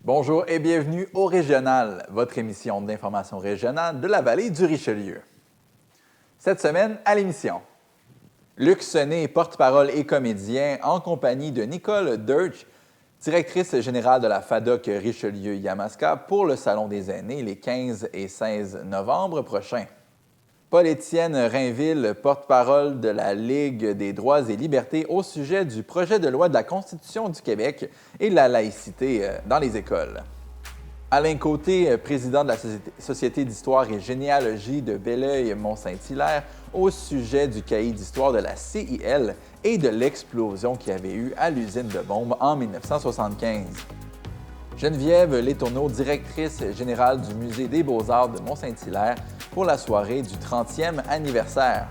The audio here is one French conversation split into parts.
Bonjour et bienvenue au Régional, votre émission d'information régionale de la vallée du Richelieu. Cette semaine, à l'émission, Luc Sonnet, porte-parole et comédien, en compagnie de Nicole Dirch, directrice générale de la FADOC Richelieu-Yamaska pour le Salon des aînés les 15 et 16 novembre prochains. Paul-Étienne Rainville, porte-parole de la Ligue des droits et libertés au sujet du projet de loi de la Constitution du Québec et de la laïcité dans les écoles. Alain Côté, président de la Société d'histoire et généalogie de Belleuil-Mont-Saint-Hilaire, au sujet du cahier d'histoire de la CIL et de l'explosion qu'il y avait eu à l'usine de bombes en 1975. Geneviève Letourneau, directrice générale du Musée des beaux-arts de Mont-Saint-Hilaire pour la soirée du 30e anniversaire.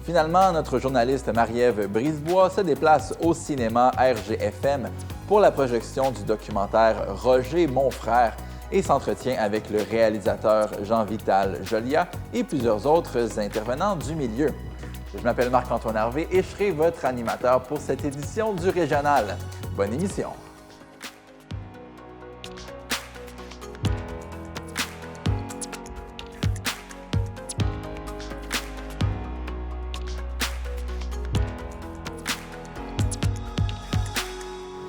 Finalement, notre journaliste Marie-Ève Brisebois se déplace au cinéma RGFM pour la projection du documentaire Roger, mon frère et s'entretient avec le réalisateur Jean-Vital Jolia et plusieurs autres intervenants du milieu. Je m'appelle Marc-Antoine Harvey et je serai votre animateur pour cette édition du Régional. Bonne émission!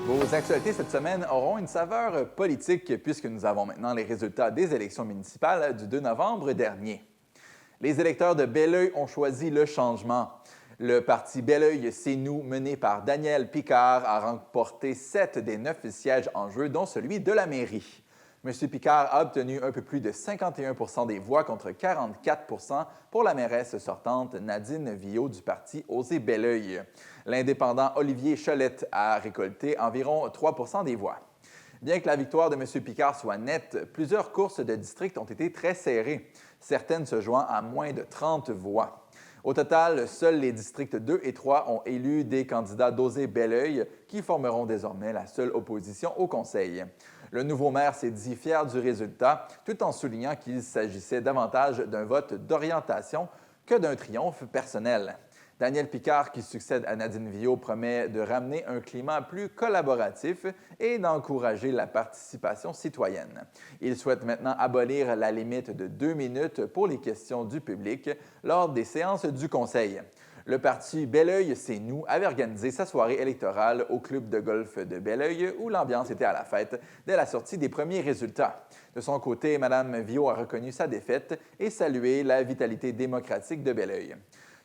Vos actualités cette semaine auront une saveur politique puisque nous avons maintenant les résultats des élections municipales du 2 novembre dernier. Les électeurs de Belleuil ont choisi le changement. Le parti Belleuil, c'est nous, mené par Daniel Picard, a remporté 7 des 9 sièges en jeu, dont celui de la mairie. M. Picard a obtenu un peu plus de 51 % des voix contre 44 % pour la mairesse sortante Nadine Viault du parti Osez Belleuil. L'indépendant Olivier Cholette a récolté environ 3 % des voix. Bien que la victoire de M. Picard soit nette, plusieurs courses de district ont été très serrées, certaines se jouant à moins de 30 voix. Au total, seuls les districts 2 et 3 ont élu des candidats d'Osez Belleuil qui formeront désormais la seule opposition au conseil. Le nouveau maire s'est dit fier du résultat, tout en soulignant qu'il s'agissait davantage d'un vote d'orientation que d'un triomphe personnel. Daniel Picard, qui succède à Nadine Viault, promet de ramener un climat plus collaboratif et d'encourager la participation citoyenne. Il souhaite maintenant abolir la limite de 2 minutes pour les questions du public lors des séances du Conseil. Le parti Belleuil, c'est nous, avait organisé sa soirée électorale au club de golf de Belleuil où l'ambiance était à la fête dès la sortie des premiers résultats. De son côté, Mme Viault a reconnu sa défaite et salué la vitalité démocratique de Belleuil.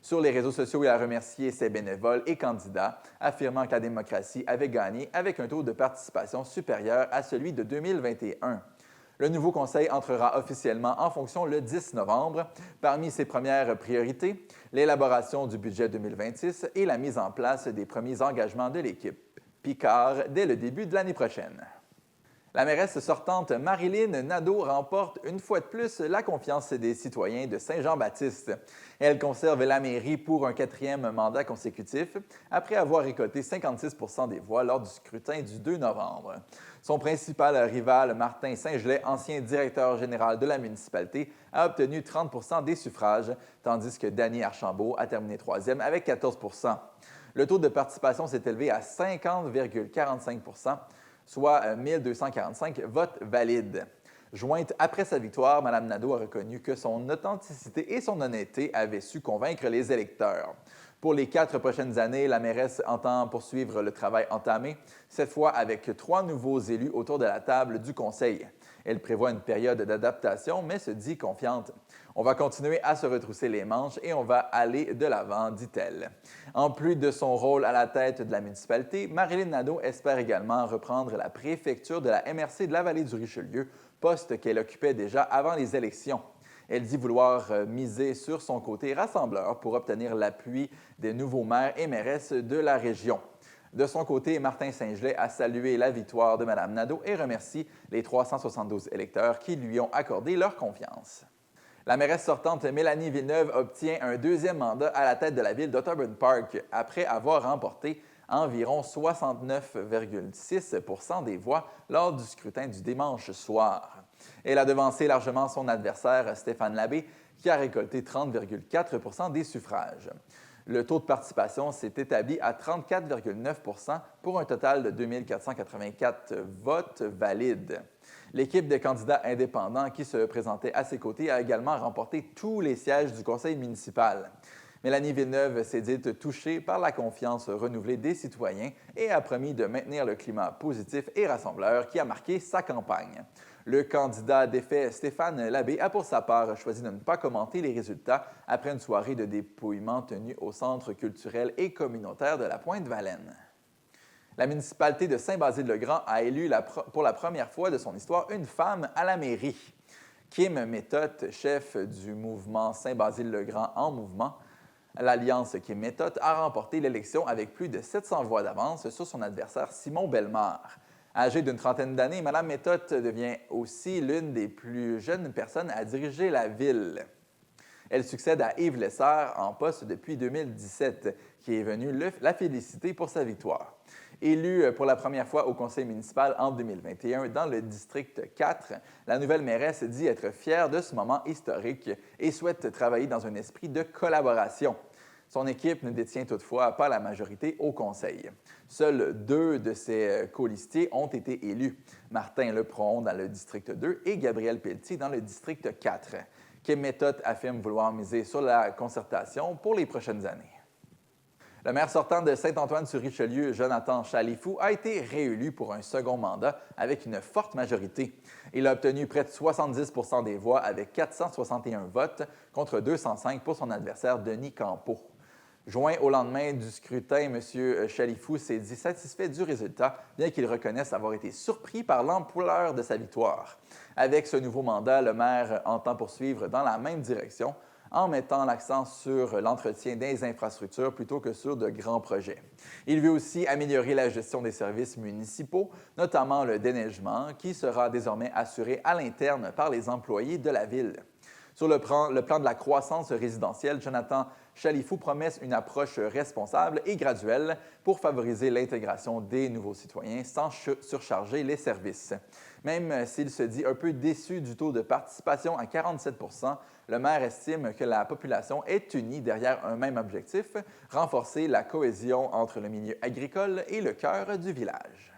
Sur les réseaux sociaux, il a remercié ses bénévoles et candidats, affirmant que la démocratie avait gagné avec un taux de participation supérieur à celui de 2021. Le nouveau conseil entrera officiellement en fonction le 10 novembre. Parmi ses premières priorités, l'élaboration du budget 2026 et la mise en place des premiers engagements de l'équipe Picard dès le début de l'année prochaine. La mairesse sortante Marilyn Nadeau remporte une fois de plus la confiance des citoyens de Saint-Jean-Baptiste. Elle conserve la mairie pour un 4e mandat consécutif après avoir récolté 56 % des voix lors du scrutin du 2 novembre. Son principal rival, Martin Saint-Gelais, ancien directeur général de la municipalité, a obtenu 30 % des suffrages, tandis que Danny Archambault a terminé 3e avec 14 %. Le taux de participation s'est élevé à 50,45 %, soit 1 245 votes valides. Jointe après sa victoire, Mme Nadeau a reconnu que son authenticité et son honnêteté avaient su convaincre les électeurs. Pour les 4 prochaines années, la mairesse entend poursuivre le travail entamé, cette fois avec 3 nouveaux élus autour de la table du conseil. Elle prévoit une période d'adaptation, mais se dit confiante. On va continuer à se retrousser les manches et on va aller de l'avant, dit-elle. En plus de son rôle à la tête de la municipalité, Marilyn Nadeau espère également reprendre la préfecture de la MRC de la vallée du Richelieu, poste qu'elle occupait déjà avant les élections. Elle dit vouloir miser sur son côté rassembleur pour obtenir l'appui des nouveaux maires et mairesses de la région. De son côté, Martin Saint-Gelais a salué la victoire de Mme Nadeau et remercie les 372 électeurs qui lui ont accordé leur confiance. La mairesse sortante Mélanie Villeneuve obtient un 2e mandat à la tête de la ville d'Otterburn Park après avoir remporté environ 69,6 % des voix lors du scrutin du dimanche soir. Elle a devancé largement son adversaire Stéphane Labbé, qui a récolté 30,4 % des suffrages. Le taux de participation s'est établi à 34,9 pour un total de 2 484 votes valides. L'équipe de candidats indépendants qui se présentait à ses côtés a également remporté tous les sièges du conseil municipal. Mélanie Villeneuve s'est dite touchée par la confiance renouvelée des citoyens et a promis de maintenir le climat positif et rassembleur qui a marqué sa campagne. Le candidat défait Stéphane Labbé a pour sa part choisi de ne pas commenter les résultats après une soirée de dépouillement tenue au Centre culturel et communautaire de la Pointe-Valaine. La municipalité de Saint-Basile-le-Grand a élu pour la première fois de son histoire une femme à la mairie. Kim Méthode, chef du mouvement Saint-Basile-le-Grand en mouvement, l'Alliance Kim Méthode a remporté l'élection avec plus de 700 voix d'avance sur son adversaire Simon Bellemare. Âgée d'une trentaine d'années, Mme Méthode devient aussi l'une des plus jeunes personnes à diriger la ville. Elle succède à Yves Lessard en poste depuis 2017, qui est venu la féliciter pour sa victoire. Élue pour la première fois au conseil municipal en 2021 dans le district 4, la nouvelle mairesse dit être fière de ce moment historique et souhaite travailler dans un esprit de collaboration. Son équipe ne détient toutefois pas la majorité au conseil. Seuls 2 de ses colistiers ont été élus, Martin Lepron dans le district 2 et Gabriel Pelletier dans le district 4. Kim Méthode affirme vouloir miser sur la concertation pour les prochaines années. Le maire sortant de Saint-Antoine-sur-Richelieu, Jonathan Chalifou, a été réélu pour un second mandat avec une forte majorité. Il a obtenu près de 70 des voix avec 461 votes contre 205 pour son adversaire Denis Campeau. Joint au lendemain du scrutin, M. Chalifou s'est dit satisfait du résultat, bien qu'il reconnaisse avoir été surpris par l'ampleur de sa victoire. Avec ce nouveau mandat, le maire entend poursuivre dans la même direction, en mettant l'accent sur l'entretien des infrastructures plutôt que sur de grands projets. Il veut aussi améliorer la gestion des services municipaux, notamment le déneigement, qui sera désormais assuré à l'interne par les employés de la ville. Sur le plan de la croissance résidentielle, Jonathan Chalifou promet une approche responsable et graduelle pour favoriser l'intégration des nouveaux citoyens sans surcharger les services. Même s'il se dit un peu déçu du taux de participation à 47 le maire estime que la population est unie derrière un même objectif, renforcer la cohésion entre le milieu agricole et le cœur du village.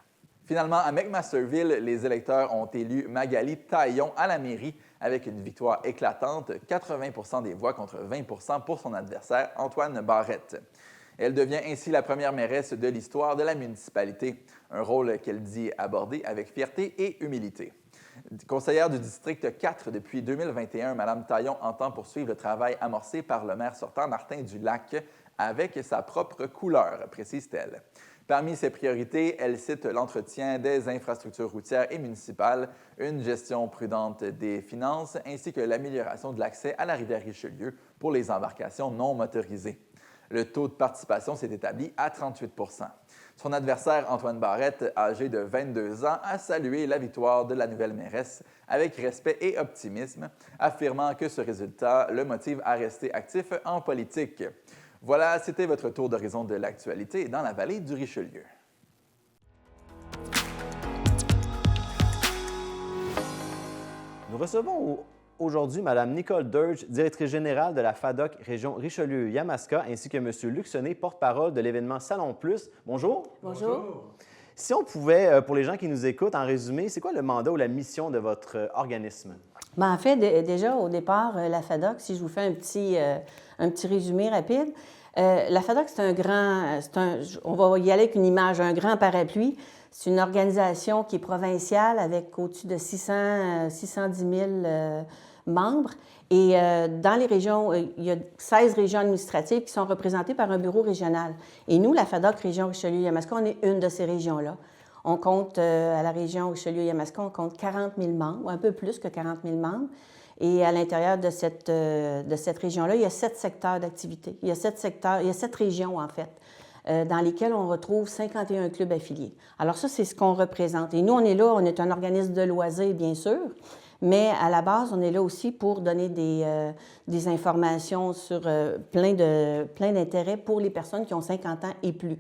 Finalement, à McMasterville, les électeurs ont élu Magali Taillon à la mairie avec une victoire éclatante, 80 des voix contre 20 pour son adversaire Antoine Barrette. Elle devient ainsi la première mairesse de l'histoire de la municipalité, un rôle qu'elle dit aborder avec fierté et humilité. Conseillère du district 4 depuis 2021, Mme Taillon entend poursuivre le travail amorcé par le maire sortant Martin Dulac avec sa propre couleur, précise-t-elle. Parmi ses priorités, elle cite l'entretien des infrastructures routières et municipales, une gestion prudente des finances ainsi que l'amélioration de l'accès à la rivière Richelieu pour les embarcations non motorisées. Le taux de participation s'est établi à 38 Son adversaire, Antoine Barrette, âgé de 22 ans, a salué la victoire de la nouvelle mairesse avec respect et optimisme, affirmant que ce résultat le motive à rester actif en politique. Voilà, c'était votre tour d'horizon de l'actualité dans la vallée du Richelieu. Nous recevons aujourd'hui Mme Nicole Durge, directrice générale de la FADOC Région Richelieu-Yamaska, ainsi que M. Luc Sonnet, porte-parole de l'événement Salon Plus. Bonjour. Bonjour. Si on pouvait, pour les gens qui nous écoutent, en résumé, c'est quoi le mandat ou la mission de votre organisme? En fait, déjà, au départ, la FADOC, si je vous fais un petit résumé rapide, la FADOC, on va y aller avec une image, un grand parapluie. C'est une organisation qui est provinciale avec au-dessus de 610 000 membres. Et dans les régions, il y a 16 régions administratives qui sont représentées par un bureau régional. Et nous, la FADOC Région Richelieu-Yamaska, on est une de ces régions-là. On compte, à la région Richelieu-Yamaska, on compte 40 000 membres, ou un peu plus que 40 000 membres. Et à l'intérieur de cette région-là, il y a 7 secteurs d'activité. Il y a 7 régions, en fait, dans lesquelles on retrouve 51 clubs affiliés. Alors ça, c'est ce qu'on représente. Et nous, on est là, on est un organisme de loisirs, bien sûr, mais à la base, on est là aussi pour donner des informations sur plein d'intérêts pour les personnes qui ont 50 ans et plus.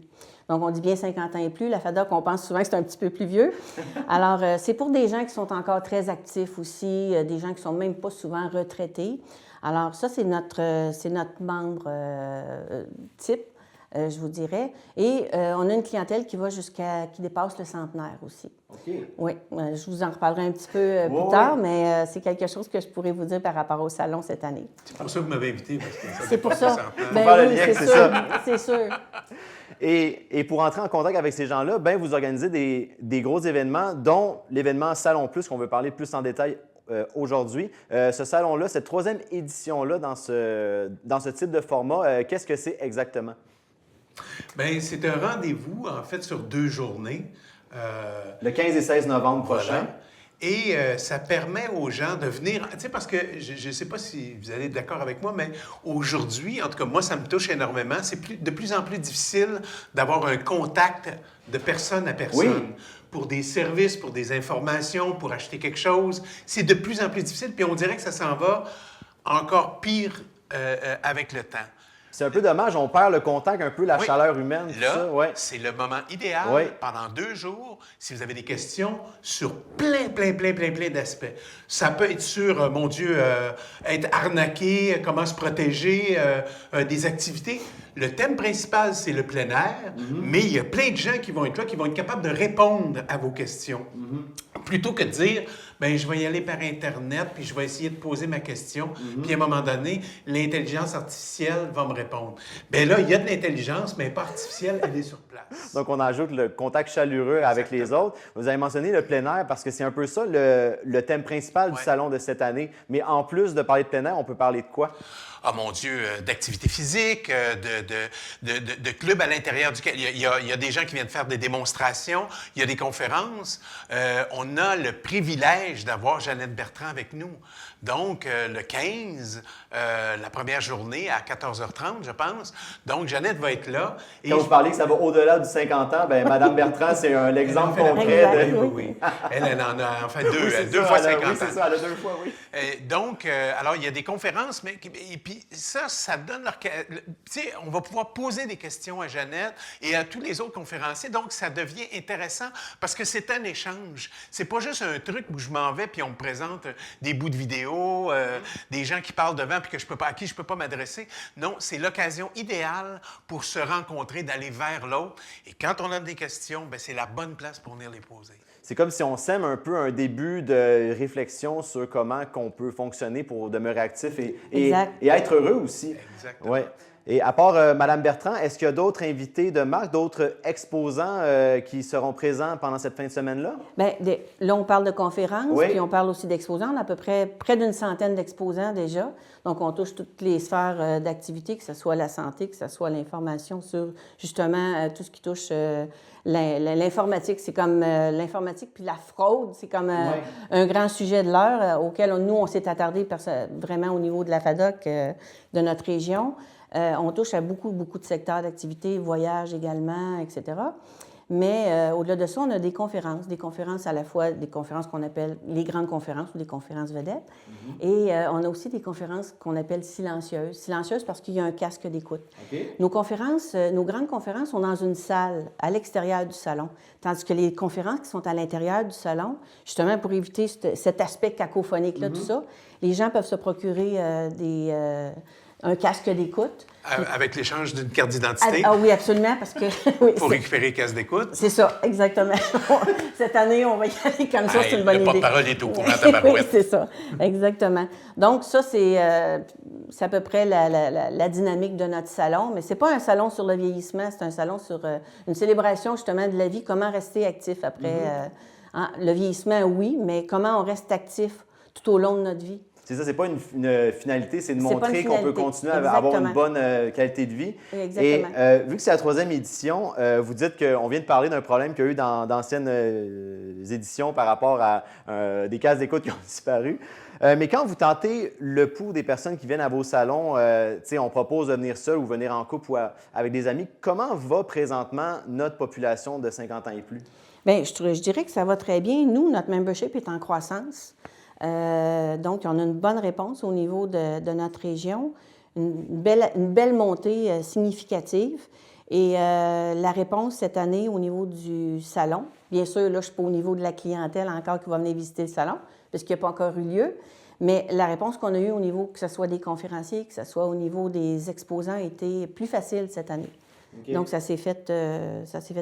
Donc, on dit bien 50 ans et plus. La FADOC, on pense souvent que c'est un petit peu plus vieux. Alors, c'est pour des gens qui sont encore très actifs aussi, des gens qui ne sont même pas souvent retraités. Alors ça, c'est notre membre type, je vous dirais. Et on a une clientèle qui va qui dépasse le centenaire aussi. OK. Oui, je vous en reparlerai un petit peu Oui, plus tard, mais c'est quelque chose que je pourrais vous dire par rapport au salon cette année. C'est pour ça que vous m'avez invité, parce que ça C'est pour dépasse ça. le centenaire. Ben faire le oui, lien, c'est c'est sûr, ça. c'est sûr. Et pour entrer en contact avec ces gens-là, ben, vous organisez des gros événements, dont l'événement Salon Plus, qu'on veut parler plus en détail aujourd'hui. Ce salon-là, cette 3e édition-là dans ce type de format, qu'est-ce que c'est exactement? Bien, c'est un rendez-vous, en fait, sur 2 journées. Le 15 et 16 novembre prochain. Voilà. Et ça permet aux gens de venir, tu sais, parce que je ne sais pas si vous allez être d'accord avec moi, mais aujourd'hui, en tout cas, moi, ça me touche énormément. C'est de plus en plus difficile d'avoir un contact de personne à personne. Oui. Pour des services, pour des informations, pour acheter quelque chose. C'est de plus en plus difficile, puis on dirait que ça s'en va encore pire avec le temps. C'est un peu dommage, on perd le contact, un peu la Oui. chaleur humaine, tout Là, ça. Ouais. c'est le moment idéal Oui. pendant 2 jours, si vous avez des questions sur plein d'aspects. Ça peut être sur, mon Dieu, être arnaqué, comment se protéger, des activités. Le thème principal, c'est le plein air, mais il y a plein de gens qui vont être là, qui vont être capables de répondre à vos questions. Plutôt que de dire, bien, je vais y aller par Internet, puis je vais essayer de poser ma question, puis à un moment donné, l'intelligence artificielle va me répondre. Bien là, il y a de l'intelligence, mais pas artificielle, elle est sur place. Donc, on ajoute le contact chaleureux avec les autres. Vous avez mentionné le plein air parce que c'est un peu ça le thème principal du Ouais. salon de cette année. Mais en plus de parler de plein air, on peut parler de quoi? Ah mon Dieu, d'activités physiques, de clubs à l'intérieur duquel il y a des gens qui viennent faire des démonstrations, il y a des conférences. On a le privilège d'avoir Jeannette Bertrand avec nous. Donc, le 15, la première journée à 14h30, je pense. Donc, Jeannette va être là. Et Quand vous parlez que ça va au-delà du 50 ans, bien, Mme Bertrand, c'est l'exemple concret de... Oui, oui. Elle en a en fait deux, Oui, c'est deux ça, fois elle a- 50 ans. Oui, c'est ça, elle a 2 fois, oui. Donc, alors, il y a des conférences, et puis ça donne leur... Tu sais, on va pouvoir poser des questions à Jeannette et à tous les autres conférenciers, donc ça devient intéressant parce que c'est un échange. C'est pas juste un truc où je m'en vais puis on me présente des bouts de vidéo, des gens qui parlent devant puis à qui je peux pas m'adresser. Non, c'est l'occasion idéale pour se rencontrer, d'aller vers l'autre. Et quand on a des questions, bien, c'est la bonne place pour venir les poser. C'est comme si on sème un peu un début de réflexion sur comment qu'on peut fonctionner pour demeurer actif et être heureux aussi. Exactement. Ouais. Et à part Mme Bertrand, est-ce qu'il y a d'autres invités de marque, d'autres exposants qui seront présents pendant cette fin de semaine-là? Bien, là, on parle de conférences, Oui. puis on parle aussi d'exposants. On a à peu près d'une centaine d'exposants déjà. Donc, on touche toutes les sphères d'activité, que ce soit la santé, que ce soit l'information sur, justement, tout ce qui touche l'informatique. C'est comme l'informatique, puis la fraude, c'est comme un grand sujet de l'heure auquel nous, on s'est attardé vraiment au niveau de la FADOC de notre région. On touche à beaucoup de secteurs d'activité, voyages également, etc. Mais au-delà de ça, on a des conférences à la fois, des conférences qu'on appelle les grandes conférences ou des conférences vedettes. Et on a aussi des conférences qu'on appelle silencieuses. Silencieuses parce qu'il y a un casque d'écoute. Okay. Nos grandes conférences sont dans une salle, à l'extérieur du salon. Tandis que les conférences qui sont à l'intérieur du salon, justement pour éviter cet aspect cacophonique-là, tout ça, les gens peuvent se procurer un casque d'écoute. Avec l'échange d'une carte d'identité Ah oui, absolument, parce que... oui, pour récupérer le casque d'écoute. c'est ça, exactement. Cette année, on va y aller comme ça, Hey, c'est une bonne le idée. porte-parole est au courant, Oui, tabarouette. c'est ça, exactement. Donc ça, c'est à peu près la dynamique de notre salon, mais c'est pas un salon sur le vieillissement, c'est un salon sur une célébration justement de la vie, comment rester actif après le vieillissement, oui, mais comment on reste actif tout au long de notre vie. C'est ça, c'est pas une finalité, c'est de C'est pas montrer une qu'on peut finalité. continuer à avoir une Exactement. bonne qualité de vie. Exactement. Et vu que c'est la 3e édition, vous dites qu'on vient de parler d'un problème qu'il y a eu dans d'anciennes éditions par rapport à des cases d'écoute qui ont disparu. Mais quand vous tentez le pouls des personnes qui viennent à vos salons, on propose de venir seul ou venir en couple ou avec des amis, comment va présentement notre population de 50 ans et plus? Bien, je dirais que ça va très bien. Nous, notre membership est en croissance. Donc, on a une bonne réponse au niveau de notre région, une belle montée significative. Et la réponse cette année au niveau du salon, bien sûr, là, je ne suis pas au niveau de la clientèle encore qui va venir visiter le salon, parce qu'il n'a pas encore eu lieu, Mais la réponse qu'on a eue au niveau, que ce soit des conférenciers, que ce soit au niveau des exposants, a été plus facile cette année. OK. Donc, ça s'est fait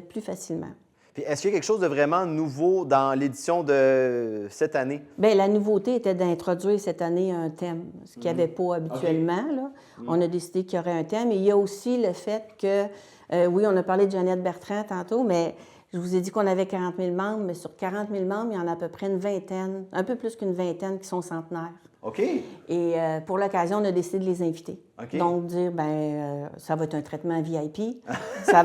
plus facilement. Puis est-ce qu'il y a quelque chose de vraiment nouveau dans l'édition de cette année? Bien, la nouveauté était d'introduire cette année un thème, ce qu'il n'y avait pas habituellement. Là. On a décidé qu'il y aurait un thème. Et il y a aussi le fait que, oui, on a parlé de Jeannette Bertrand tantôt, mais je vous ai dit qu'on avait 40 000 membres, mais sur 40 000 membres, il y en a à peu près une vingtaine, un peu plus qu'une vingtaine qui sont centenaires. OK. Et pour l'occasion, on a décidé de les inviter. OK. Donc, dire, ça va être un traitement VIP, ça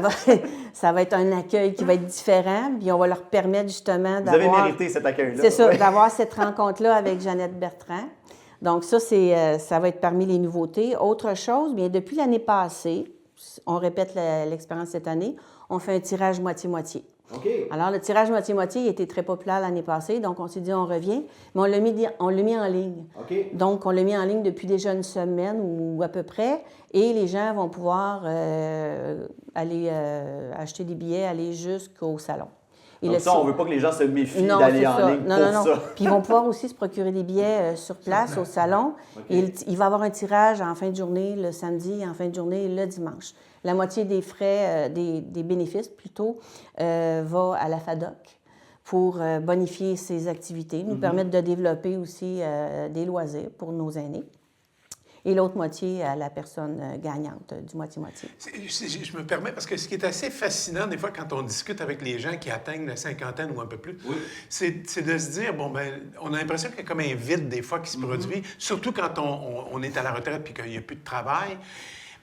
va être un accueil qui va être différent, puis on va leur permettre justement Vous avez d'avoir... mérité cet accueil-là. C'est ça, Ouais. d'avoir cette rencontre-là avec Jeannette Bertrand. Donc, ça, ça va être parmi les nouveautés. Autre chose, bien, depuis l'année passée, on répète l'expérience cette année, on fait un tirage moitié-moitié. OK. Alors, le tirage moitié-moitié était très populaire l'année passée, donc on s'est dit, on revient, mais on l'a mis en ligne. OK. Donc, on l'a mis en ligne depuis déjà une semaine ou à peu près, et les gens vont pouvoir aller acheter des billets, aller jusqu'au salon. Et Donc ça, on ne veut pas que les gens se méfient non, d'aller c'est en ça. ligne Non, pour non, non. ça. Puis ils vont pouvoir aussi se procurer des billets sur place, au salon. OK. Et il va y avoir un tirage en fin de journée le samedi et en fin de journée le dimanche. La moitié des frais, des bénéfices plutôt, va à la FADOC pour bonifier ses activités, nous permettre de développer aussi des loisirs pour nos aînés. Et l'autre moitié à la personne gagnante du moitié-moitié. Je me permets, parce que ce qui est assez fascinant, des fois, quand on discute avec les gens qui atteignent la cinquantaine ou un peu plus, c'est de se dire, bon, ben, on a l'impression qu'il y a comme un vide, des fois, qui se produit, surtout quand on est à la retraite puis qu'il n'y a plus de travail.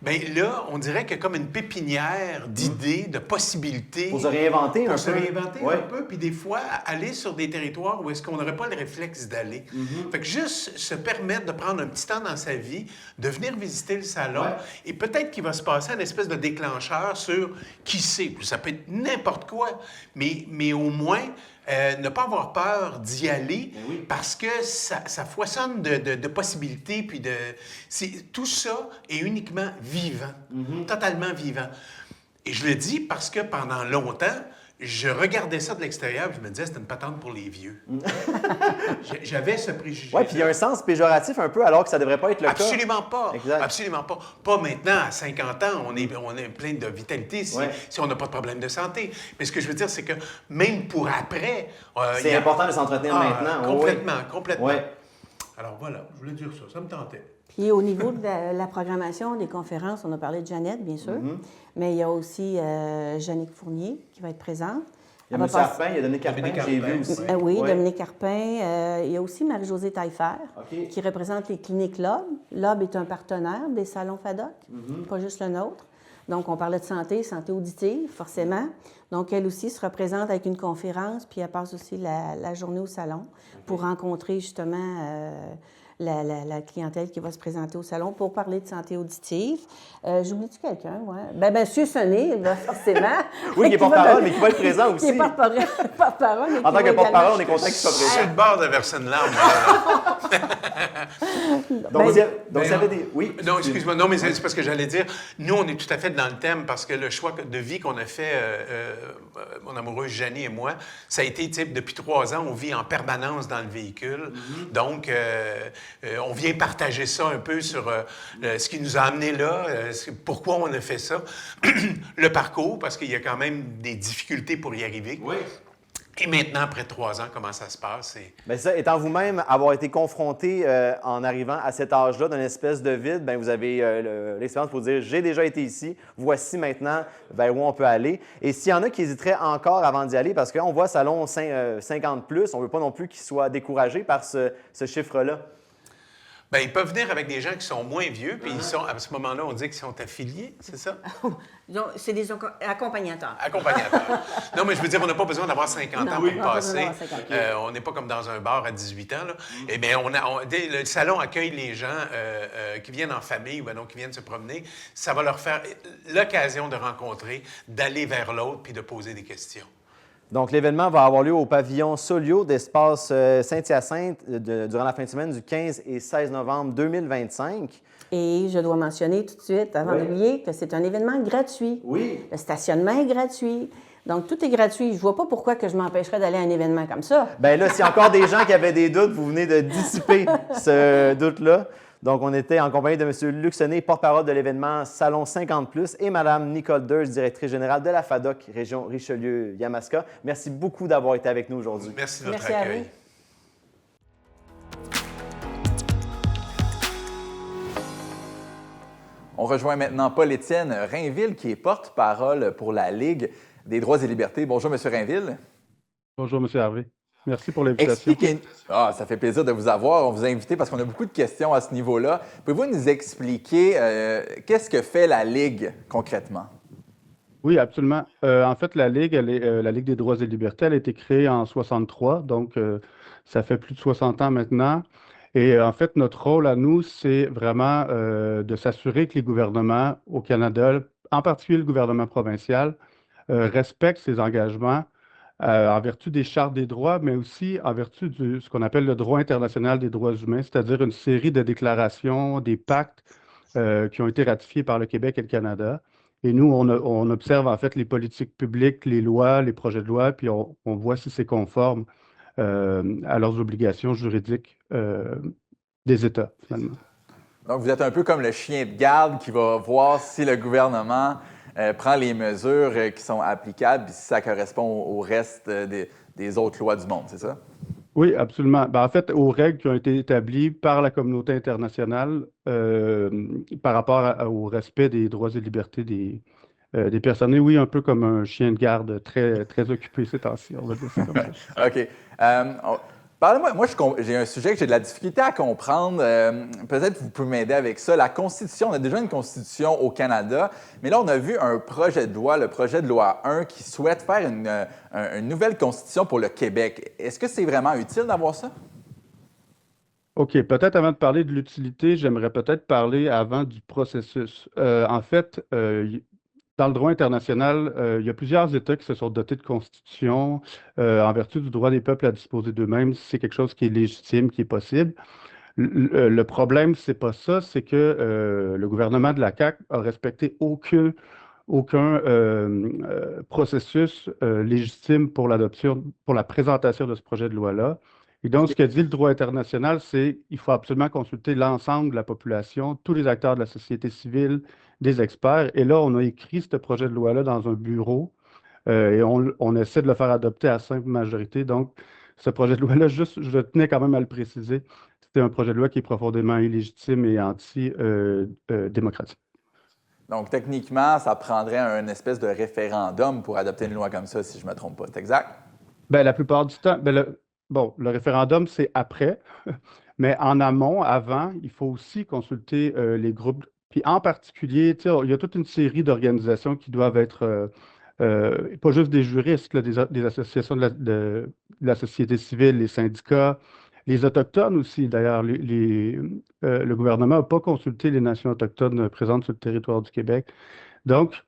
Bien là, on dirait qu'il y a comme une pépinière d'idées, de possibilités. Pour se réinventer un peu. Pour se réinventer Ouais. un peu, puis des fois, aller sur des territoires où est-ce qu'on n'aurait pas le réflexe d'aller. Fait que juste se permettre de prendre un petit temps dans sa vie, de venir visiter le salon, Ouais. et peut-être qu'il va se passer une espèce de déclencheur sur qui sait, ça peut être n'importe quoi, mais au moins ne pas avoir peur d'y aller parce que ça foisonne de possibilités, puis tout ça est uniquement vivant, totalement vivant. Et je le dis parce que pendant longtemps, je regardais ça de l'extérieur, je me disais, c'était une patente pour les vieux. J'avais ce préjugé. Oui, puis il y a un sens péjoratif un peu, alors que ça ne devrait pas être le cas. Absolument pas. Exact. Absolument pas. Pas maintenant, à 50 ans, on est plein de vitalité si on n'a pas de problème de santé. Mais ce que je veux dire, c'est que même pour après... C'est important de s'entretenir maintenant. Complètement. Ouais. Alors voilà, je voulais dire ça me tentait. Puis au niveau de la programmation des conférences, on a parlé de Jeannette, bien sûr, mais il y a aussi Jannick Fournier qui va être présente. Il y a M. Arpin, il y a Dominique Arpin, Dominique j'ai Arpin, vu aussi. Oui, Ouais. Dominique Arpin. Il y a aussi Marie-Josée Taillefer, OK. qui représente les cliniques LOB. LOB est un partenaire des salons FADOC, pas juste le nôtre. Donc, on parlait de santé auditive, forcément. Donc, elle aussi se représente avec une conférence, puis elle passe aussi la journée au salon pour rencontrer justement la clientèle qui va se présenter au salon pour parler de santé auditive. J'oublie-tu quelqu'un? Ouais. Ben, M. Sonné, forcément. Oui, qui est porte-parole, mais qui va être présent aussi. Qui est porte-parole. mais En qui tant que va porte-parole, on est également- content qu'il soit Sur présent. le bord de verser une larme. là. Donc, Ben, ça avait des... Oui. Non, excuse-moi. Non, mais c'est parce que j'allais dire, nous, on est tout à fait dans le thème parce que le choix de vie qu'on a fait, mon amoureuse Jeannie et moi, ça a été, tu sais, depuis 3 ans, on vit en permanence dans le véhicule. Donc, on vient partager ça un peu sur ce qui nous a amené là, pourquoi on a fait ça, le parcours, parce qu'il y a quand même des difficultés pour y arriver. Oui. Et maintenant, après 3 ans, comment ça se passe? Bien, ça, étant vous-même avoir été confronté en arrivant à cet âge-là d'une espèce de vide, bien, vous avez l'expérience pour dire « j'ai déjà été ici, voici maintenant vers où on peut aller ». Et s'il y en a qui hésiteraient encore avant d'y aller, parce qu'on voit salon 50+, on ne veut pas non plus qu'ils soient découragés par ce chiffre-là. Bien, ils peuvent venir avec des gens qui sont moins vieux, puis ils sont, à ce moment-là, on dit qu'ils sont affiliés, c'est ça? Donc, c'est des accompagnateurs. Accompagnateurs. Non, mais je veux dire, on n'a pas besoin d'avoir 50 Non, ans on pour n'a pas passer. besoin d'avoir 50 ans. On n'est pas comme dans un bar à 18 ans. Là. Eh bien, le salon accueille les gens qui viennent en famille ou bien qui viennent se promener. Ça va leur faire l'occasion de rencontrer, d'aller vers l'autre puis de poser des questions. Donc, l'événement va avoir lieu au pavillon Solio d'Espace Saint-Hyacinthe durant la fin de semaine du 15 et 16 novembre 2025. Et je dois mentionner tout de suite, avant d'oublier, que c'est un événement gratuit. Oui. Le stationnement est gratuit. Donc, tout est gratuit. Je ne vois pas pourquoi que je m'empêcherais d'aller à un événement comme ça. Bien là, s'il y a encore des gens qui avaient des doutes, vous venez de dissiper ce doute-là. Donc, on était en compagnie de M. Luc Sonnet, porte-parole de l'événement Salon 50+, et Mme Nicole Deurs, directrice générale de la FADOC, région Richelieu-Yamaska. Merci beaucoup d'avoir été avec nous aujourd'hui. Merci de votre Merci à accueil. vous. On rejoint maintenant Paul-Étienne Rainville, qui est porte-parole pour la Ligue des droits et libertés. Bonjour, M. Rainville. Bonjour, M. Harvey. Merci pour l'invitation. Expliquez... Ah, ça fait plaisir de vous avoir. On vous a invité parce qu'on a beaucoup de questions à ce niveau-là. Pouvez-vous nous expliquer qu'est-ce que fait la Ligue concrètement? Oui, absolument. En fait, la Ligue, la Ligue des droits et libertés, elle a été créée en 63, donc ça fait plus de 60 ans maintenant. Et en fait, notre rôle à nous, c'est vraiment de s'assurer que les gouvernements au Canada, en particulier le gouvernement provincial, respectent ses engagements en vertu des chartes des droits, mais aussi en vertu de ce qu'on appelle le droit international des droits humains, c'est-à-dire une série de déclarations, des pactes qui ont été ratifiés par le Québec et le Canada. Et nous, on observe en fait les politiques publiques, les lois, les projets de loi, puis on voit si c'est conforme à leurs obligations juridiques des États, finalement. Donc, vous êtes un peu comme le chien de garde qui va voir si le gouvernement prend les mesures qui sont applicables et si ça correspond au reste des autres lois du monde, c'est ça? Oui, absolument. Ben, en fait, aux règles qui ont été établies par la communauté internationale par rapport au respect des droits et libertés des personnes. Et oui, un peu comme un chien de garde très, très occupé ces temps-ci, on va dire ça comme ça. OK. Parlez-moi, j'ai un sujet que j'ai de la difficulté à comprendre. Peut-être que vous pouvez m'aider avec ça. La Constitution, on a déjà une Constitution au Canada, mais là, on a vu un projet de loi, le projet de loi 1, qui souhaite faire une nouvelle Constitution pour le Québec. Est-ce que c'est vraiment utile d'avoir ça? OK, peut-être avant de parler de l'utilité, j'aimerais peut-être parler avant du processus. En fait, dans le droit international, il y a plusieurs États qui se sont dotés de constitutions en vertu du droit des peuples à disposer d'eux-mêmes. Si c'est quelque chose qui est légitime, qui est possible. Le problème, c'est pas ça, c'est que le gouvernement de la CAQ a respecté aucun processus légitime pour l'adoption, pour la présentation de ce projet de loi-là. Et donc, ce que dit le droit international, c'est qu'il faut absolument consulter l'ensemble de la population, tous les acteurs de la société civile, des experts. Et là, on a écrit ce projet de loi-là dans un bureau et on essaie de le faire adopter à simple majorité. Donc, ce projet de loi-là, juste, je tenais quand même à le préciser, c'est un projet de loi qui est profondément illégitime et anti-démocratique. Donc, techniquement, ça prendrait un espèce de référendum pour adopter une loi comme ça, si je ne me trompe pas. C'est exact? Bien, la plupart du temps, le référendum, c'est après, mais en amont, avant, il faut aussi consulter les groupes. Puis en particulier, tu sais, il y a toute une série d'organisations qui doivent être, pas juste des juristes, là, des associations de la société civile, les syndicats, les Autochtones aussi. D'ailleurs, le gouvernement n'a pas consulté les nations autochtones présentes sur le territoire du Québec. Donc,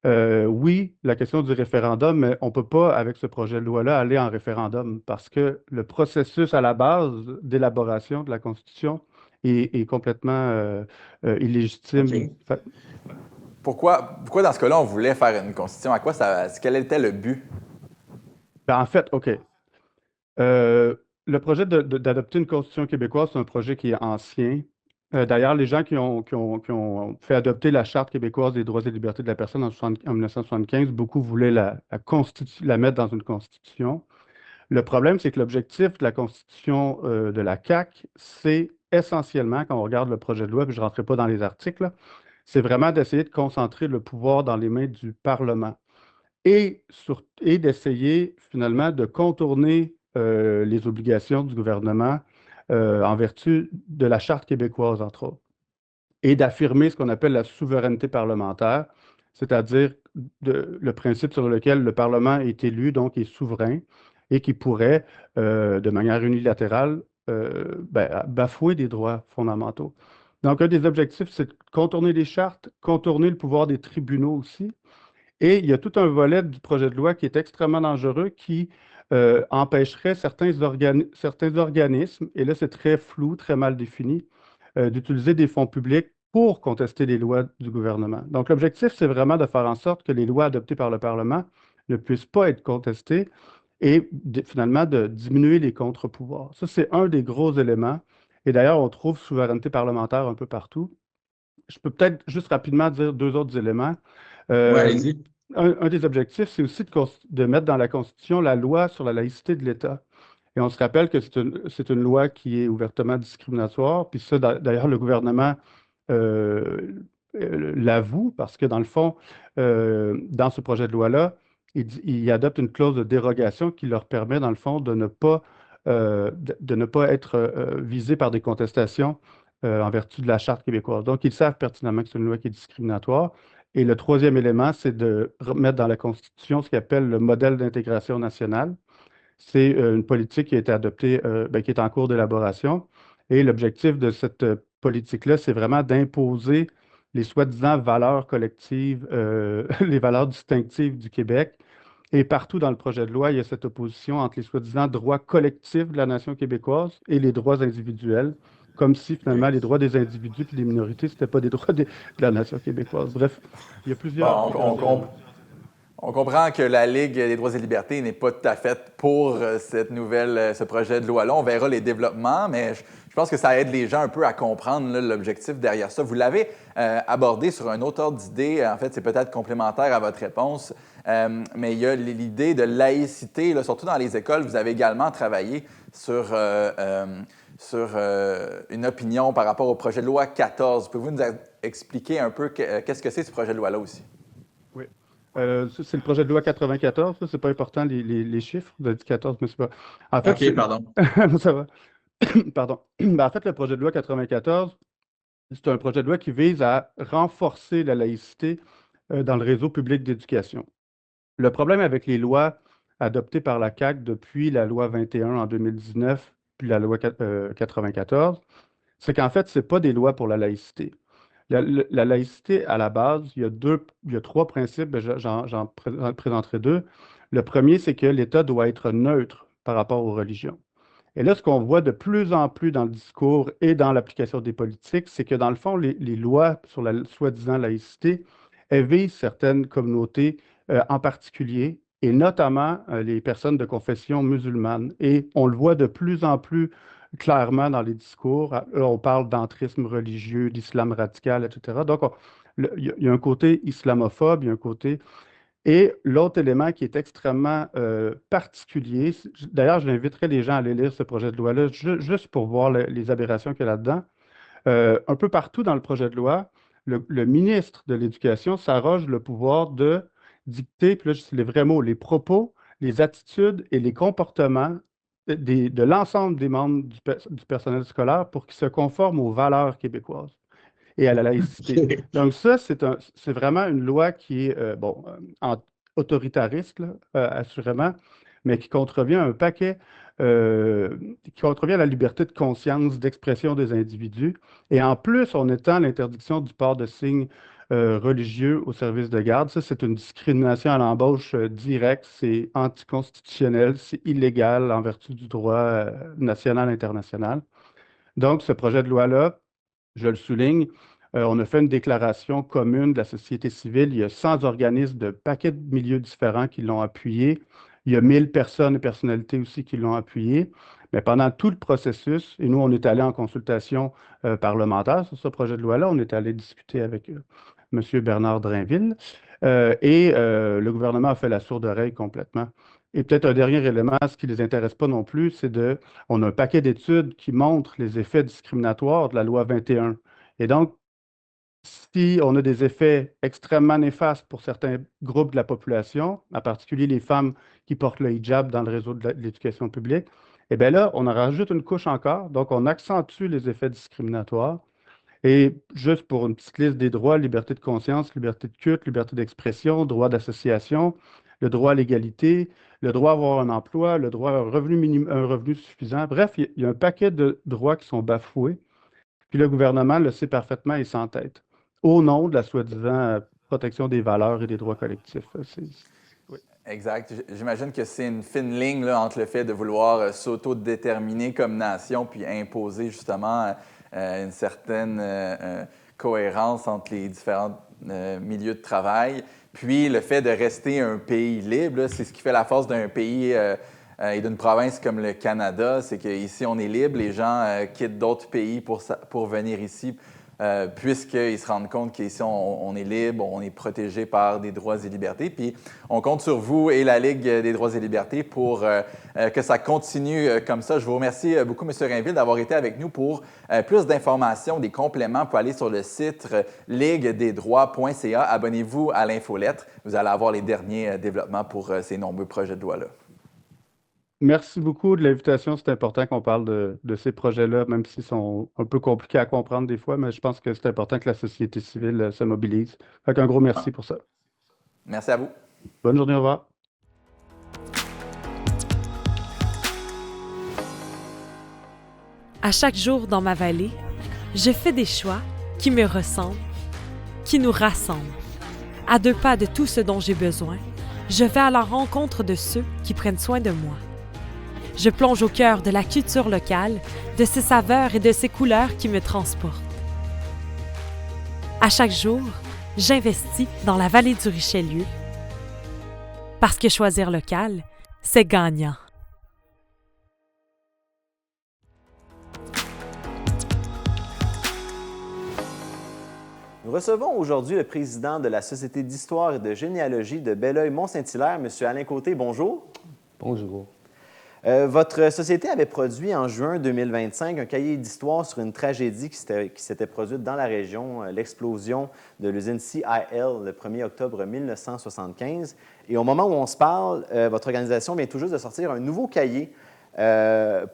oui, la question du référendum, mais on ne peut pas, avec ce projet de loi-là, aller en référendum parce que le processus à la base d'élaboration de la Constitution est complètement illégitime. OK. Pourquoi dans ce cas-là, on voulait faire une constitution? Quel était le but? Ben, en fait, OK. Le projet d'adopter une Constitution québécoise, c'est un projet qui est ancien. D'ailleurs, les gens qui ont fait adopter la Charte québécoise des droits et libertés de la personne en 1975, beaucoup voulaient la mettre dans une constitution. Le problème, c'est que l'objectif de la constitution de la CAQ, c'est essentiellement, quand on regarde le projet de loi, puis je ne rentrerai pas dans les articles, c'est vraiment d'essayer de concentrer le pouvoir dans les mains du Parlement et d'essayer finalement de contourner les obligations du gouvernement en vertu de la Charte québécoise, entre autres, et d'affirmer ce qu'on appelle la souveraineté parlementaire, c'est-à-dire le principe sur lequel le Parlement est élu, donc est souverain, et qui pourrait, de manière unilatérale, bafouer des droits fondamentaux. Donc, un des objectifs, c'est de contourner les chartes, contourner le pouvoir des tribunaux aussi. Et il y a tout un volet du projet de loi qui est extrêmement dangereux, qui empêcherait certains organismes, et là c'est très flou, très mal défini, d'utiliser des fonds publics pour contester les lois du gouvernement. Donc l'objectif, c'est vraiment de faire en sorte que les lois adoptées par le Parlement ne puissent pas être contestés et finalement de diminuer les contre-pouvoirs. Ça, c'est un des gros éléments. Et d'ailleurs, on trouve souveraineté parlementaire un peu partout. Je peux peut-être juste rapidement dire deux autres éléments. Ouais, Euh, allez-y. un des objectifs, c'est aussi de mettre dans la Constitution la loi sur la laïcité de l'État. Et on se rappelle que c'est une loi qui est ouvertement discriminatoire. Puis ça, d'ailleurs, le gouvernement l'avoue parce que, dans le fond, dans ce projet de loi-là, il adopte une clause de dérogation qui leur permet, dans le fond, de ne pas être visés par des contestations en vertu de la Charte québécoise. Donc, ils savent pertinemment que c'est une loi qui est discriminatoire. Et le troisième élément, c'est de remettre dans la Constitution ce qu'on appelle le modèle d'intégration nationale. C'est une politique qui a été adoptée, qui est en cours d'élaboration. Et l'objectif de cette politique-là, c'est vraiment d'imposer les soi-disant valeurs collectives, les valeurs distinctives du Québec. Et partout dans le projet de loi, il y a cette opposition entre les soi-disant droits collectifs de la nation québécoise et les droits individuels, comme si finalement les droits des individus et des minorités, ce n'étaient pas des droits de la nation québécoise. Bref, il y a Bon, on comprend que la Ligue des droits et libertés n'est pas tout à fait pour ce projet de loi-là. On verra les développements, mais je pense que ça aide les gens un peu à comprendre là, l'objectif derrière ça. Vous l'avez abordé sur un autre ordre d'idée. En fait, c'est peut-être complémentaire à votre réponse, mais il y a l'idée de laïcité, là, surtout dans les écoles. Vous avez également travaillé sur une opinion par rapport au projet de loi 14. Pouvez-vous nous expliquer un peu qu'est-ce que c'est ce projet de loi-là aussi? Oui. C'est le projet de loi 94, ça, c'est pas important, les chiffres. Vous avez dit 14, mais c'est pas. En fait, OK, pardon. ça va. Pardon. Ben, en fait, le projet de loi 94, c'est un projet de loi qui vise à renforcer la laïcité dans le réseau public d'éducation. Le problème avec les lois adoptées par la CAQ depuis la loi 21 en 2019, puis la loi 94, c'est qu'en fait, ce n'est pas des lois pour la laïcité. La laïcité, à la base, il y a trois principes, ben, j'en présenterai deux. Le premier, c'est que l'État doit être neutre par rapport aux religions. Et là, ce qu'on voit de plus en plus dans le discours et dans l'application des politiques, c'est que dans le fond, les lois sur la soi-disant laïcité, elles visent certaines communautés en particulier, et notamment les personnes de confession musulmane. Et on le voit de plus en plus clairement dans les discours. On parle d'entrisme religieux, d'islam radical, etc. Donc, il y a un côté islamophobe, il y a un côté... Et l'autre élément qui est extrêmement particulier, d'ailleurs, j'inviterai les gens à aller lire ce projet de loi-là, juste pour voir les aberrations qu'il y a là-dedans. Un peu partout dans le projet de loi, le ministre de l'Éducation s'arroge le pouvoir de dicter, puis là, c'est les vrais mots, les propos, les attitudes et les comportements de l'ensemble des membres du personnel scolaire pour qu'ils se conforment aux valeurs québécoises et à la laïcité. Donc ça, c'est vraiment une loi qui est, autoritariste, là, assurément, mais qui contrevient à un paquet, qui contrevient à la liberté de conscience, d'expression des individus. Et en plus, on étend l'interdiction du port de signes religieux au service de garde. Ça, c'est une discrimination à l'embauche directe, c'est anticonstitutionnel, c'est illégal en vertu du droit national et international. Donc, ce projet de loi-là, je le souligne, on a fait une déclaration commune de la société civile. Il y a 100 organismes de paquets de milieux différents qui l'ont appuyé. Il y a 1000 personnes et personnalités aussi qui l'ont appuyé. Mais pendant tout le processus, et nous, on est allé en consultation parlementaire sur ce projet de loi-là, on est allé discuter avec M. Bernard Drainville, le gouvernement a fait la sourde oreille complètement. Et peut-être un dernier élément, ce qui ne les intéresse pas non plus, on a un paquet d'études qui montrent les effets discriminatoires de la loi 21. Et donc, si on a des effets extrêmement néfastes pour certains groupes de la population, en particulier les femmes qui portent le hijab dans le réseau de l'éducation publique, eh bien là, on en rajoute une couche encore, donc on accentue les effets discriminatoires. Et juste pour une petite liste des droits, liberté de conscience, liberté de culte, liberté d'expression, droit d'association, le droit à l'égalité, le droit à avoir un emploi, le droit à un revenu minimum, un revenu suffisant. Bref, il y a un paquet de droits qui sont bafoués. Puis le gouvernement le sait parfaitement et s'entête, au nom de la soi-disant protection des valeurs et des droits collectifs. Oui. Exact. J'imagine que c'est une fine ligne là, entre le fait de vouloir s'autodéterminer comme nation puis imposer justement une certaine cohérence entre les différents milieux de travail, Puis le fait de rester un pays libre, là, c'est ce qui fait la force d'un pays et d'une province comme le Canada, c'est qu'ici on est libre, les gens quittent d'autres pays pour venir ici, puisqu'ils se rendent compte qu'ici on est libre, on est protégé par des droits et libertés. Puis on compte sur vous et la Ligue des droits et libertés pour que ça continue comme ça. Je vous remercie beaucoup, M. Rainville, d'avoir été avec nous pour plus d'informations, des compléments. Vous pouvez aller sur le site liguedesdroits.ca. Abonnez-vous à l'infolettre. Vous allez avoir les derniers développements pour ces nombreux projets de loi-là. Merci beaucoup de l'invitation. C'est important qu'on parle de ces projets-là, même s'ils sont un peu compliqués à comprendre des fois, mais je pense que c'est important que la société civile se mobilise. Fait un gros merci pour ça. Merci à vous. Bonne journée, au revoir. À chaque jour dans ma vallée, je fais des choix qui me ressemblent, qui nous rassemblent. À 2 pas de tout ce dont j'ai besoin, je vais à la rencontre de ceux qui prennent soin de moi. Je plonge au cœur de la culture locale, de ses saveurs et de ses couleurs qui me transportent. À chaque jour, j'investis dans la vallée du Richelieu parce que choisir local, c'est gagnant. Nous recevons aujourd'hui le président de la Société d'histoire et de généalogie de Belleuil-Mont-Saint-Hilaire, M. Alain Côté. Bonjour. Bonjour. Votre société avait produit en juin 2025 un cahier d'histoire sur une tragédie qui s'était produite dans la région, l'explosion de l'usine CIL le 1er octobre 1975. Et au moment où on se parle, votre organisation vient tout juste de sortir un nouveau cahier.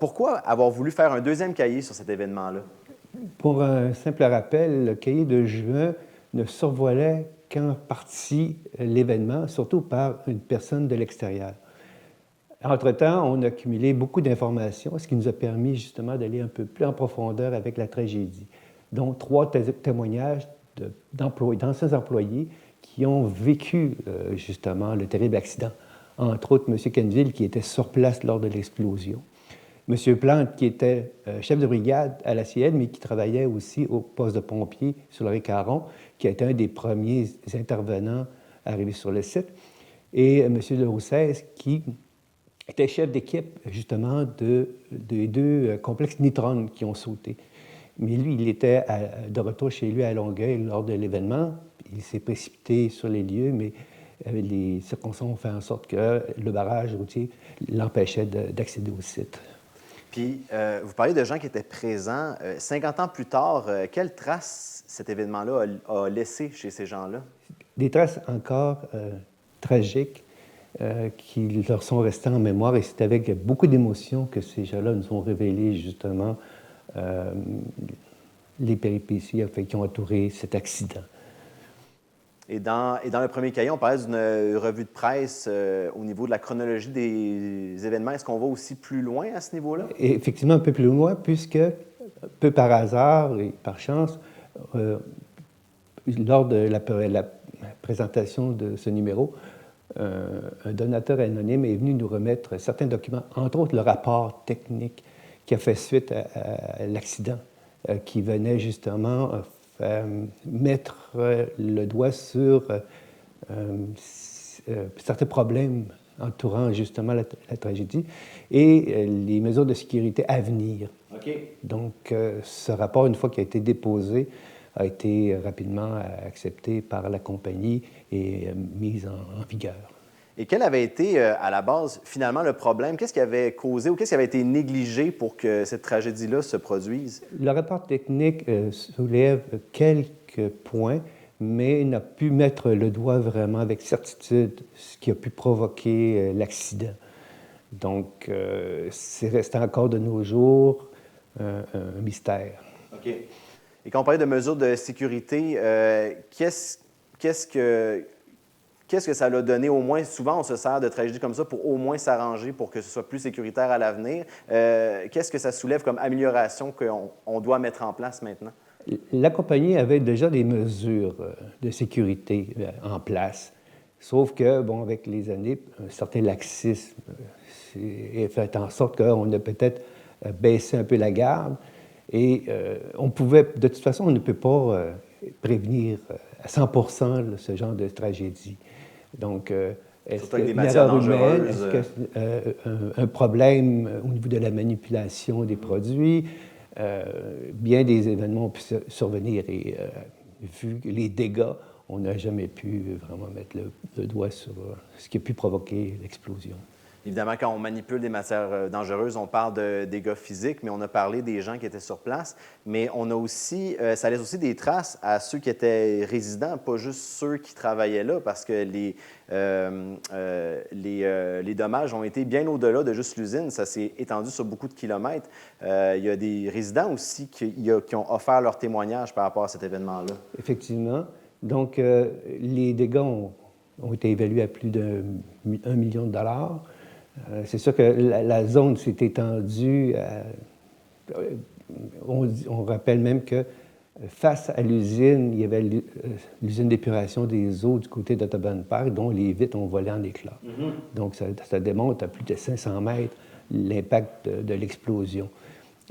Pourquoi avoir voulu faire un deuxième cahier sur cet événement-là? Pour un simple rappel, le cahier de juin ne survolait qu'en partie l'événement, surtout par une personne de l'extérieur. Entre-temps, on a accumulé beaucoup d'informations, ce qui nous a permis justement d'aller un peu plus en profondeur avec la tragédie. Donc, 3 témoignages d'anciens employés qui ont vécu justement le terrible accident. Entre autres, M. Kenville, qui était sur place lors de l'explosion. M. Plante, qui était chef de brigade à la CIL, mais qui travaillait aussi au poste de pompiers sur le Ré-Caron, qui a été un des premiers intervenants arrivés sur le site. Et M. Leroussès, qui était chef d'équipe, justement, des 2 complexes Nitron qui ont sauté. Mais lui, il était de retour chez lui à Longueuil lors de l'événement. Il s'est précipité sur les lieux, mais les circonstances ont fait en sorte que le barrage routier l'empêchait d'accéder au site. Puis, vous parlez de gens qui étaient présents. 50 ans plus tard, quelles traces cet événement-là a laissé chez ces gens-là? Des traces encore tragiques qui leur sont restées en mémoire. Et c'est avec beaucoup d'émotion que ces gens-là nous ont révélé justement les péripéties qui ont entouré cet accident. Et dans le premier cahier, on parlait d'une revue de presse au niveau de la chronologie des événements. Est-ce qu'on va aussi plus loin à ce niveau-là? Et effectivement, un peu plus loin, puisque, peu par hasard et par chance, lors de la présentation de ce numéro, un donateur anonyme est venu nous remettre certains documents, entre autres le rapport technique qui a fait suite à l'accident, qui venait justement mettre le doigt sur certains problèmes entourant justement la tragédie et les mesures de sécurité à venir. Okay. Donc, ce rapport, une fois qu'il a été déposé, a été rapidement accepté par la compagnie et mis en vigueur. Et quel avait été, à la base, finalement, le problème? Qu'est-ce qui avait causé ou qu'est-ce qui avait été négligé pour que cette tragédie-là se produise? Le rapport technique soulève quelques points, mais n'a pu mettre le doigt vraiment avec certitude ce qui a pu provoquer l'accident. Donc, c'est resté encore de nos jours un mystère. OK. Et quand on parlait de mesures de sécurité, qu'est-ce que ça l'a donné? Au moins, souvent, on se sert de tragédies comme ça pour au moins s'arranger pour que ce soit plus sécuritaire à l'avenir. Qu'est-ce que ça soulève comme amélioration qu'on doit mettre en place maintenant? La compagnie avait déjà des mesures de sécurité en place, sauf que, bon, avec les années, un certain laxisme a fait en sorte qu'on a peut-être baissé un peu la garde et on pouvait, de toute façon, on ne peut pas prévenir à 100% ce genre de tragédie. Donc, est-ce Surtout avec des qu'une matières erreur humaine, dangereuses. est-ce qu'un problème au niveau de la manipulation des produits? Bien des événements ont pu survenir et vu les dégâts, on n'a jamais pu vraiment mettre le doigt sur ce qui a pu provoquer l'explosion. Évidemment, quand on manipule des matières dangereuses, on parle de dégâts physiques, mais on a parlé des gens qui étaient sur place. Mais on a aussi, ça laisse aussi des traces à ceux qui étaient résidents, pas juste ceux qui travaillaient là, parce que les dommages ont été bien au-delà de juste l'usine. Ça s'est étendu sur beaucoup de kilomètres. Il y a des résidents aussi qui ont offert leur témoignage par rapport à cet événement-là. Effectivement. Donc, les dégâts ont été évalués à plus d'1 million de dollars. C'est sûr que la zone s'est étendue. On rappelle même que face à l'usine, il y avait l'usine d'épuration des eaux du côté d'Audubon Park, dont les vitres ont volé en éclats. Donc, ça démontre à plus de 500 mètres l'impact de l'explosion.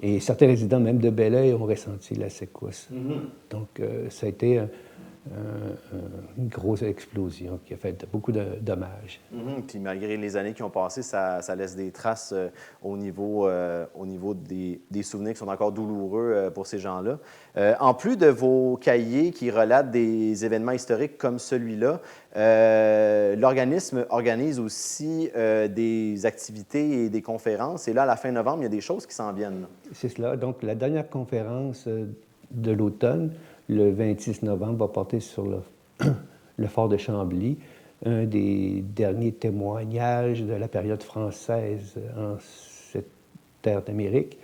Et certains résidents, même de Belleuil, ont ressenti la secousse. Donc, ça a été une grosse explosion qui a fait beaucoup de dommages. Puis malgré les années qui ont passé, ça laisse des traces au niveau des souvenirs qui sont encore douloureux pour ces gens-là. En plus de vos cahiers qui relatent des événements historiques comme celui-là, l'organisme organise aussi des activités et des conférences. Et là, à la fin novembre, il y a des choses qui s'en viennent. C'est cela. Donc, la dernière conférence de l'automne, le 26 novembre, va porter sur le fort de Chambly, un des derniers témoignages de la période française en cette terre d'Amérique.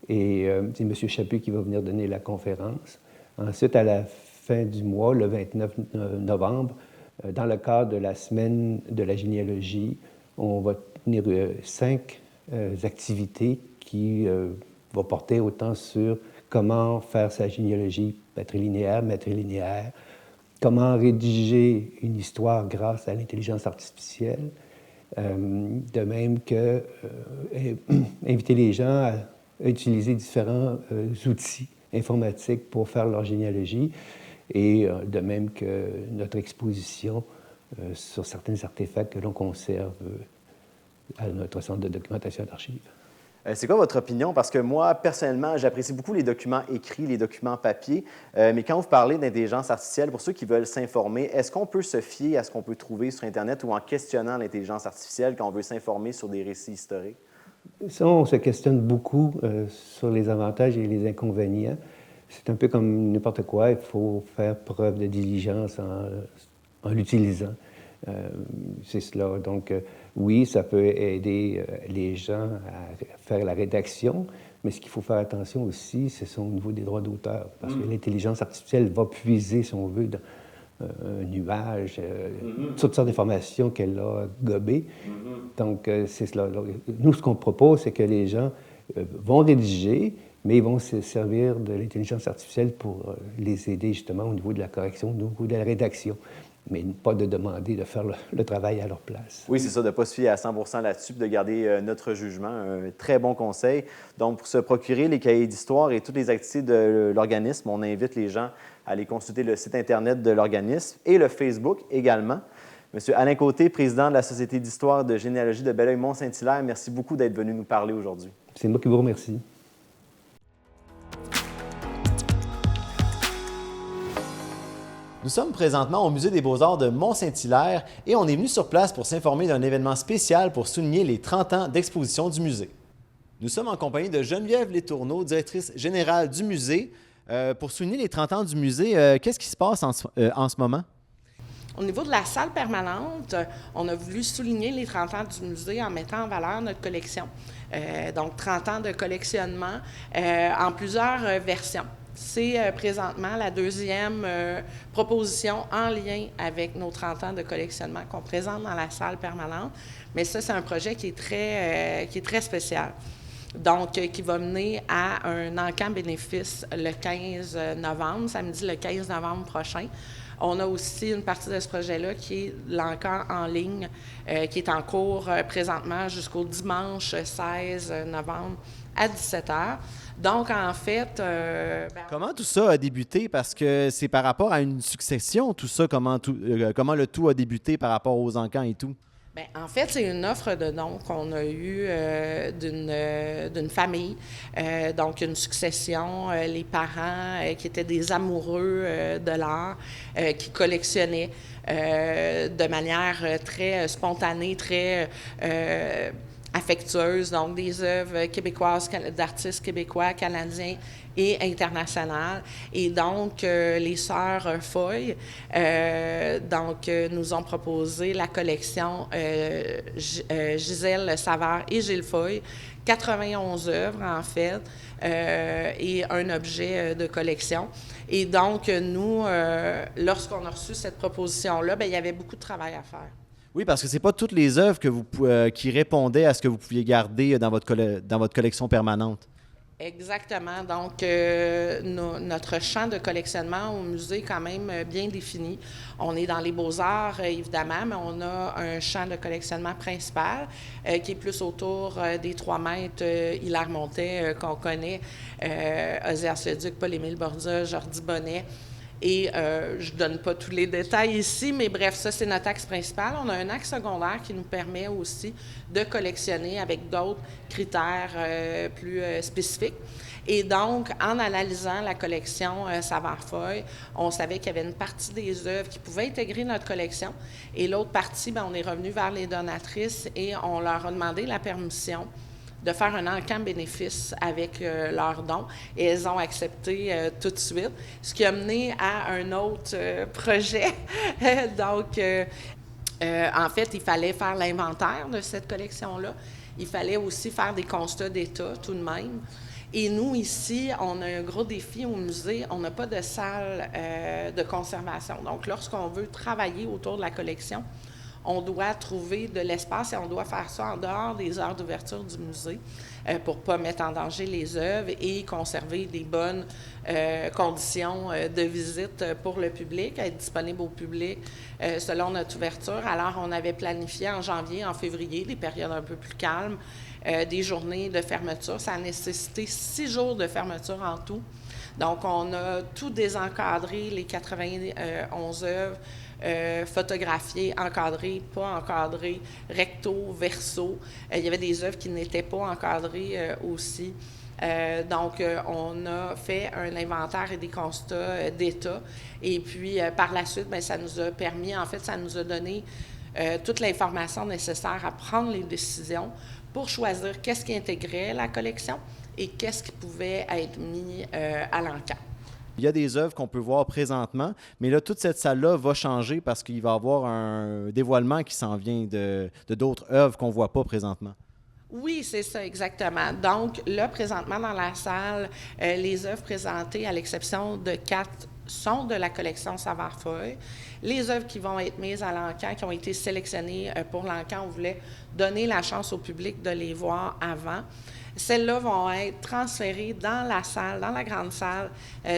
Et c'est M. Chaput qui va venir donner la conférence. Ensuite, à la fin du mois, le 29 novembre, dans le cadre de la semaine de la généalogie, on va tenir 5 activités qui vont porter autant sur comment faire sa généalogie matrilinéaire, comment rédiger une histoire grâce à l'intelligence artificielle, de même que inviter les gens à utiliser différents outils informatiques pour faire leur généalogie, et de même que notre exposition sur certains artefacts que l'on conserve à notre centre de documentation et d'archives. C'est quoi votre opinion? Parce que moi, personnellement, j'apprécie beaucoup les documents écrits, les documents papier. Mais quand vous parlez d'intelligence artificielle, pour ceux qui veulent s'informer, est-ce qu'on peut se fier à ce qu'on peut trouver sur Internet ou en questionnant l'intelligence artificielle quand on veut s'informer sur des récits historiques? Ça, on se questionne beaucoup sur les avantages et les inconvénients. C'est un peu comme n'importe quoi. Il faut faire preuve de diligence en l'utilisant. C'est cela. Donc, oui, ça peut aider les gens à faire la rédaction, mais ce qu'il faut faire attention aussi, c'est au niveau des droits d'auteur, parce que l'intelligence artificielle va puiser, si on veut, dans un nuage, toutes sortes d'informations qu'elle a gobées. Donc, c'est cela. Donc, nous, ce qu'on propose, c'est que les gens vont rédiger, mais ils vont se servir de l'intelligence artificielle pour les aider justement au niveau de la correction, au niveau de la rédaction, mais pas de demander de faire le travail à leur place. Oui, c'est ça, de ne pas se fier à 100 là-dessus, de garder notre jugement. Un très bon conseil. Donc, pour se procurer les cahiers d'histoire et toutes les activités de l'organisme, on invite les gens à aller consulter le site Internet de l'organisme et le Facebook également. Monsieur Alain Côté, président de la Société d'histoire de généalogie de Belleuil-Mont-Saint-Hilaire, merci beaucoup d'être venu nous parler aujourd'hui. C'est moi qui vous remercie. Nous sommes présentement au Musée des Beaux-Arts de Mont-Saint-Hilaire et on est venu sur place pour s'informer d'un événement spécial pour souligner les 30 ans d'exposition du musée. Nous sommes en compagnie de Geneviève Letourneau, directrice générale du musée. Pour souligner les 30 ans du musée, qu'est-ce qui se passe en ce moment? Au niveau de la salle permanente, on a voulu souligner les 30 ans du musée en mettant en valeur notre collection. Donc, 30 ans de collectionnement en plusieurs versions. C'est présentement la deuxième proposition en lien avec nos 30 ans de collectionnement qu'on présente dans la salle permanente. Mais ça, c'est un projet qui est très spécial. Donc, qui va mener à un encamp bénéfice le 15 novembre, samedi le 15 novembre prochain. On a aussi une partie de ce projet-là qui est l'encamp en ligne, qui est en cours présentement jusqu'au dimanche 16 novembre à 17h. Donc, en fait... Comment tout ça a débuté? Parce que c'est par rapport à une succession, tout ça, comment le tout a débuté par rapport aux encans et tout? Bien, en fait, c'est une offre de dons qu'on a eue d'une famille. Donc, une succession, les parents qui étaient des amoureux de l'art, qui collectionnaient de manière très spontanée, très affectueuse, donc des œuvres québécoises, d'artistes québécois, canadiens et internationales. Et donc, les sœurs Foy nous ont proposé la collection Gisèle Savard et Gilles Foy, 91 œuvres en fait, et un objet de collection. Et donc, nous, lorsqu'on a reçu cette proposition-là, bien, il y avait beaucoup de travail à faire. Oui, parce que c'est pas toutes les œuvres qui répondaient à ce que vous pouviez garder dans votre collection permanente. Exactement. Donc, notre champ de collectionnement au musée est quand même bien défini. On est dans les beaux-arts, évidemment, mais on a un champ de collectionnement principal qui est plus autour des 3 mètres Hilaire Montet qu'on connaît, Ozias Leduc, Paul-Émile Borda, Jordi Bonnet. Et je ne donne pas tous les détails ici, mais bref, ça, c'est notre axe principal. On a un axe secondaire qui nous permet aussi de collectionner avec d'autres critères plus spécifiques. Et donc, en analysant la collection Savard-Foy, on savait qu'il y avait une partie des œuvres qui pouvaient intégrer notre collection. Et l'autre partie, bien, on est revenu vers les donatrices et on leur a demandé la permission de faire un encan bénéfice avec leurs dons. Et elles ont accepté tout de suite, ce qui a mené à un autre projet. Donc, en fait, il fallait faire l'inventaire de cette collection-là. Il fallait aussi faire des constats d'état tout de même. Et nous, ici, on a un gros défi au musée. On n'a pas de salle de conservation. Donc, lorsqu'on veut travailler autour de la collection, on doit trouver de l'espace et on doit faire ça en dehors des heures d'ouverture du musée pour ne pas mettre en danger les œuvres et conserver des bonnes conditions de visite pour le public, être disponible au public selon notre ouverture. Alors, on avait planifié en janvier, en février, des périodes un peu plus calmes, des journées de fermeture. Ça a nécessité 6 jours de fermeture en tout. Donc, on a tout désencadré, les 91 œuvres, photographiées, encadrées, pas encadrées, recto, verso. Il y avait des œuvres qui n'étaient pas encadrées aussi. Donc, on a fait un inventaire et des constats d'état. Et puis, par la suite, bien, ça nous a permis, en fait, ça nous a donné toute l'information nécessaire à prendre les décisions pour choisir qu'est-ce qui intégrait la collection et qu'est-ce qui pouvait être mis à l'encan. Il y a des œuvres qu'on peut voir présentement, mais là, toute cette salle-là va changer parce qu'il va y avoir un dévoilement qui s'en vient de d'autres œuvres qu'on ne voit pas présentement. Oui, c'est ça, exactement. Donc, là, présentement, dans la salle, les œuvres présentées, à l'exception de 4, sont de la collection Savard-Foy. Les œuvres qui vont être mises à l'encan, qui ont été sélectionnées pour l'encan, on voulait donner la chance au public de les voir avant. Celles-là vont être transférées dans la salle, dans la grande salle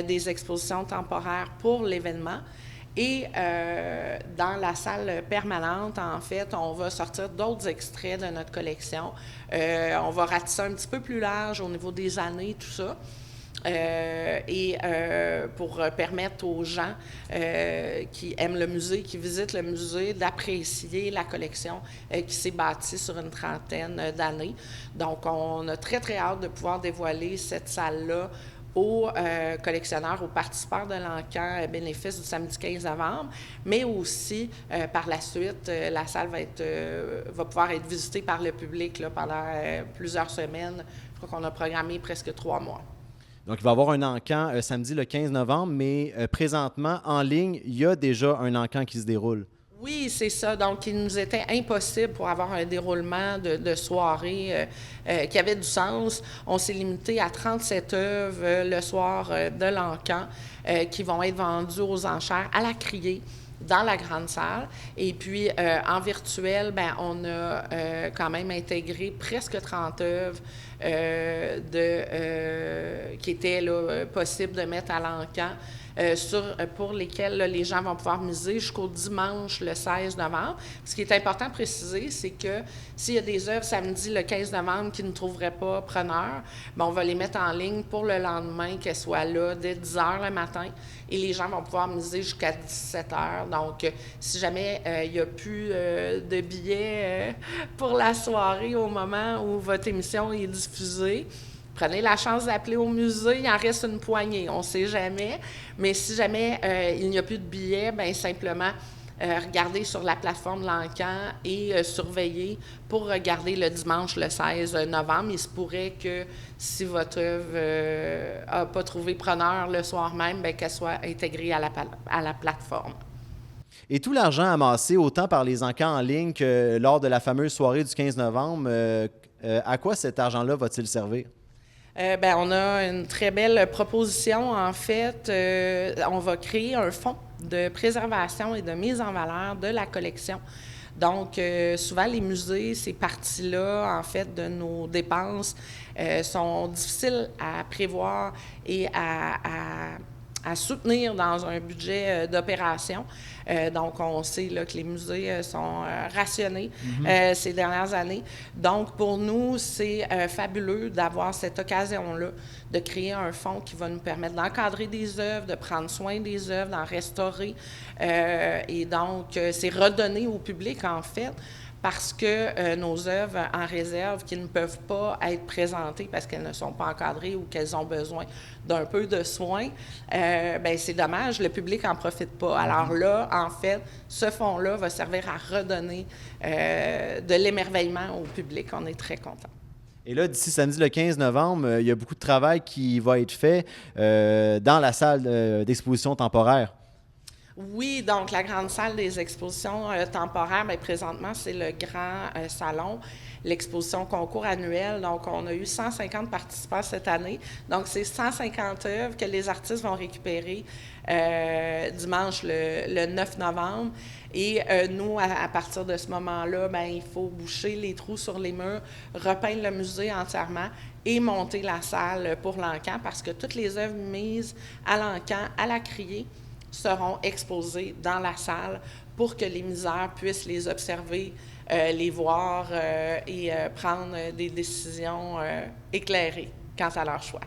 des expositions temporaires pour l'événement. Et dans la salle permanente, en fait, on va sortir d'autres extraits de notre collection. On va ratisser un petit peu plus large au niveau des années, tout ça. Pour permettre aux gens qui aiment le musée, qui visitent le musée, d'apprécier la collection qui s'est bâtie sur une trentaine d'années. Donc, on a très, très hâte de pouvoir dévoiler cette salle-là aux collectionneurs, aux participants de l'encan bénéfice du samedi 15 novembre, mais aussi, par la suite, la salle va pouvoir être visitée par le public là, pendant plusieurs semaines. Je crois qu'on a programmé presque 3 mois. Donc, il va y avoir un encan samedi le 15 novembre, mais présentement, en ligne, il y a déjà un encan qui se déroule. Oui, c'est ça. Donc, il nous était impossible pour avoir un déroulement de soirée qui avait du sens. On s'est limité à 37 œuvres le soir de l'encan qui vont être vendues aux enchères à la criée dans la grande salle. Et puis, en virtuel, ben, on a quand même intégré presque 30 œuvres qui étaient là, possibles de mettre à l'encan. Pour lesquels là, les gens vont pouvoir miser jusqu'au dimanche, le 16 novembre. Ce qui est important de préciser, c'est que s'il y a des œuvres samedi, le 15 novembre, qui ne trouveraient pas preneur, bien, on va les mettre en ligne pour le lendemain, qu'elles soient là dès 10 h le matin. Et les gens vont pouvoir miser jusqu'à 17 h. Donc, si jamais il n'y a plus de billets pour la soirée au moment où votre émission est diffusée, prenez la chance d'appeler au musée, il en reste une poignée, on ne sait jamais. Mais si jamais il n'y a plus de billets, bien simplement regardez sur la plateforme de l'encan et surveillez pour regarder le dimanche, le 16 novembre. Il se pourrait que si votre œuvre n'a pas trouvé preneur le soir même, bien, qu'elle soit intégrée à la plateforme. Et tout l'argent amassé, autant par les encans en ligne que lors de la fameuse soirée du 15 novembre, à quoi cet argent-là va-t-il servir? Bien, on a une très belle proposition. En fait, on va créer un fonds de préservation et de mise en valeur de la collection. Donc, souvent, les musées, ces parties-là, en fait, de nos dépenses, sont difficiles à prévoir et à soutenir dans un budget d'opération. Donc, on sait là, que les musées sont rationnés ces dernières années. Donc, pour nous, c'est fabuleux d'avoir cette occasion-là de créer un fonds qui va nous permettre d'encadrer des œuvres, de prendre soin des œuvres, d'en restaurer. Et donc, c'est redonner au public, en fait, parce que nos œuvres en réserve qui ne peuvent pas être présentées parce qu'elles ne sont pas encadrées ou qu'elles ont besoin d'un peu de soins, bien, c'est dommage, le public n'en profite pas. Alors là, en fait, ce fonds-là va servir à redonner de l'émerveillement au public. On est très contents. Et là, d'ici samedi le 15 novembre, il y a beaucoup de travail qui va être fait dans la salle d'exposition temporaire. Oui, donc la grande salle des expositions temporaires, bien, présentement, c'est le grand salon, l'exposition concours annuelle. Donc, on a eu 150 participants cette année. Donc, c'est 150 œuvres que les artistes vont récupérer dimanche le 9 novembre. Et nous, à partir de ce moment-là, bien, il faut boucher les trous sur les murs, repeindre le musée entièrement et monter la salle pour l'encan parce que toutes les œuvres mises à l'encan, à la criée, seront exposés dans la salle pour que les misères puissent les observer, les voir et prendre des décisions éclairées quant à leur choix.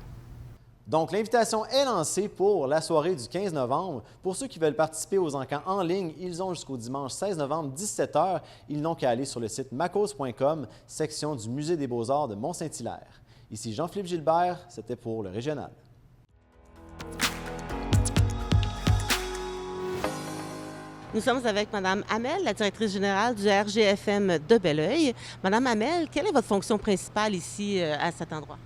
Donc, l'invitation est lancée pour la soirée du 15 novembre. Pour ceux qui veulent participer aux encans en ligne, ils ont jusqu'au dimanche 16 novembre, 17 h. Ils n'ont qu'à aller sur le site macos.com, section du Musée des beaux-arts de Mont-Saint-Hilaire. Ici Jean-Philippe Gilbert, c'était pour le Régional. Nous sommes avec Mme Hamel, la directrice générale du RGFM de Belleuil. Mme Hamel, quelle est votre fonction principale ici à cet endroit?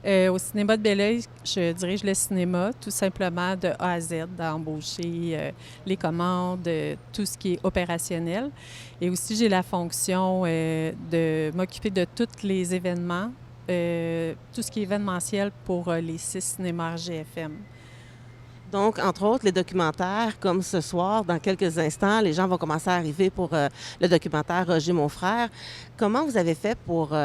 Au cinéma de Belleuil, je dirige le cinéma tout simplement de A à Z, d'embaucher les commandes, tout ce qui est opérationnel. Et aussi, j'ai la fonction de m'occuper de tous les événements, tout ce qui est événementiel pour les 6 cinémas RGFM. Donc, entre autres, les documentaires, comme ce soir, dans quelques instants, les gens vont commencer à arriver pour le documentaire Roger, mon frère. Comment vous avez fait pour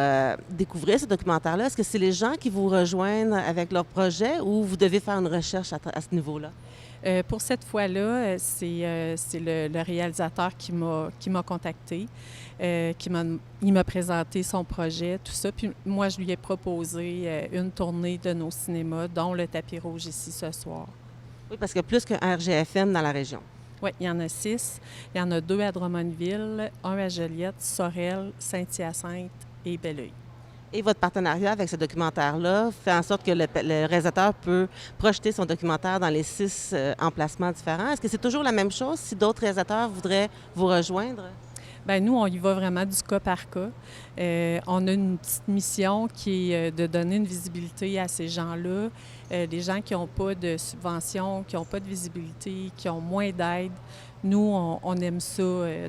découvrir ce documentaire-là? Est-ce que c'est les gens qui vous rejoignent avec leur projet ou vous devez faire une recherche à ce niveau-là? Pour cette fois-là, c'est le réalisateur qui m'a contacté, il m'a présenté son projet, tout ça. Puis moi, je lui ai proposé une tournée de nos cinémas, dont le Tapis Rouge ici ce soir. Oui, parce qu'il y a plus qu'un RGFM dans la région. Oui, il y en a 6. Il y en a 2 à Drummondville, 1 à Joliette, Sorel, Saint-Hyacinthe et Belleuil. Et votre partenariat avec ce documentaire-là fait en sorte que le réalisateur peut projeter son documentaire dans les 6 emplacements différents. Est-ce que c'est toujours la même chose si d'autres réalisateurs voudraient vous rejoindre? Bien, nous, on y va vraiment du cas par cas. On a une petite mission qui est de donner une visibilité à ces gens-là, des gens qui n'ont pas de subvention, qui n'ont pas de visibilité, qui ont moins d'aide. Nous, on aime ça,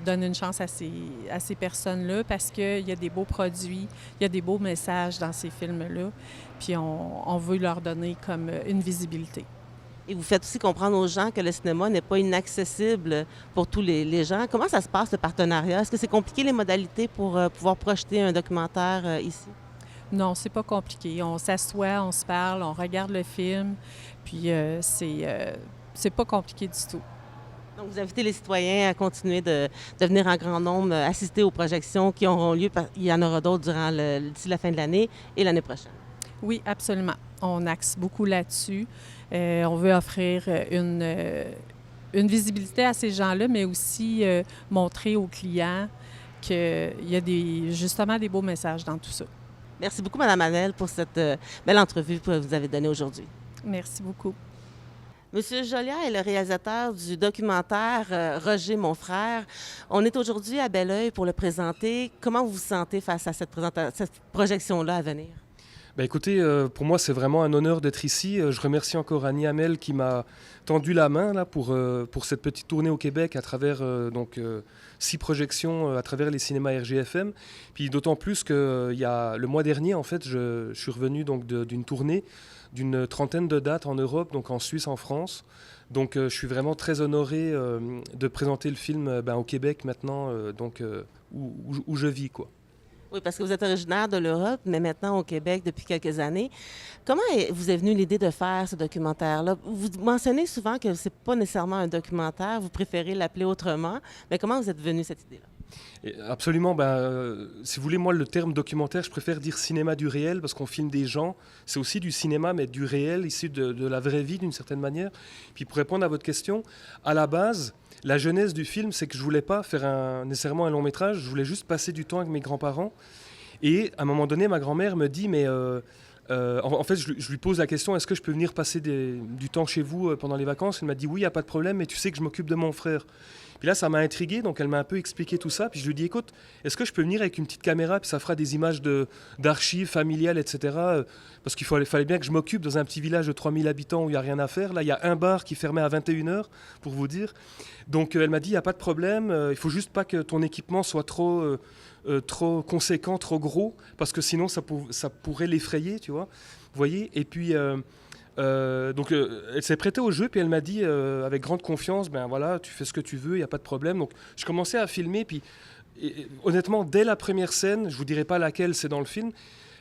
donner une chance à ces personnes-là parce qu'il y a des beaux produits, il y a des beaux messages dans ces films-là, puis on veut leur donner comme une visibilité. Et vous faites aussi comprendre aux gens que le cinéma n'est pas inaccessible pour tous les gens. Comment ça se passe, le partenariat? Est-ce que c'est compliqué, les modalités pour pouvoir projeter un documentaire ici? Non, c'est pas compliqué. On s'assoit, on se parle, on regarde le film, puis c'est pas compliqué du tout. Donc, vous invitez les citoyens à continuer de venir en grand nombre assister aux projections qui auront lieu. Il y en aura d'autres d'ici la fin de l'année et l'année prochaine. Oui, absolument. On axe beaucoup là-dessus. On veut offrir une visibilité à ces gens-là, mais aussi montrer aux clients qu'il y a justement des beaux messages dans tout ça. Merci beaucoup, Mme Hamel, pour cette belle entrevue que vous avez donnée aujourd'hui. Merci beaucoup. Monsieur Joliat est le réalisateur du documentaire Roger, mon frère. On est aujourd'hui à Belleuil pour le présenter. Comment vous vous sentez face à cette projection-là à venir? Ben écoutez, pour moi, c'est vraiment un honneur d'être ici. Je remercie encore Annie Hamel qui m'a tendu la main là, pour cette petite tournée au Québec à travers 6 projections à travers les cinémas RGFM. Puis d'autant plus que le mois dernier, en fait, je suis revenu donc d'une tournée d'une 30aine de dates en Europe, donc en Suisse, en France. Donc je suis vraiment très honoré de présenter le film au Québec maintenant, où je vis, quoi. Oui, parce que vous êtes originaire de l'Europe, mais maintenant au Québec depuis quelques années. Comment vous est venue l'idée de faire ce documentaire-là? Vous mentionnez souvent que ce n'est pas nécessairement un documentaire, vous préférez l'appeler autrement, mais comment vous êtes venu cette idée-là? Absolument. Si vous voulez, moi, le terme documentaire, je préfère dire cinéma du réel parce qu'on filme des gens. C'est aussi du cinéma, mais du réel, issu de la vraie vie d'une certaine manière. Puis pour répondre à votre question, à la base, la genèse du film, c'est que je ne voulais pas faire nécessairement un long métrage, je voulais juste passer du temps avec mes grands-parents. Et à un moment donné, ma grand-mère me dit, mais en fait, je lui pose la question, est-ce que je peux venir passer du temps chez vous pendant les vacances? Elle m'a dit, oui, il n'y a pas de problème, mais tu sais que je m'occupe de mon frère. Puis là, ça m'a intrigué, donc elle m'a un peu expliqué tout ça. Puis je lui ai dit, écoute, est-ce que je peux venir avec une petite caméra, puis ça fera des images d'archives familiales, etc. Parce qu'il fallait bien que je m'occupe dans un petit village de 3000 habitants où il n'y a rien à faire. Là, il y a un bar qui fermait à 21h, pour vous dire. Donc elle m'a dit, il n'y a pas de problème, il ne faut juste pas que ton équipement soit trop conséquent, trop gros, parce que sinon, ça pourrait l'effrayer, tu vois. Vous voyez? Et puis... elle s'est prêtée au jeu, puis elle m'a dit avec grande confiance, ben voilà, tu fais ce que tu veux, il n'y a pas de problème. Donc je commençais à filmer, puis honnêtement, dès la première scène, je ne vous dirai pas laquelle c'est dans le film,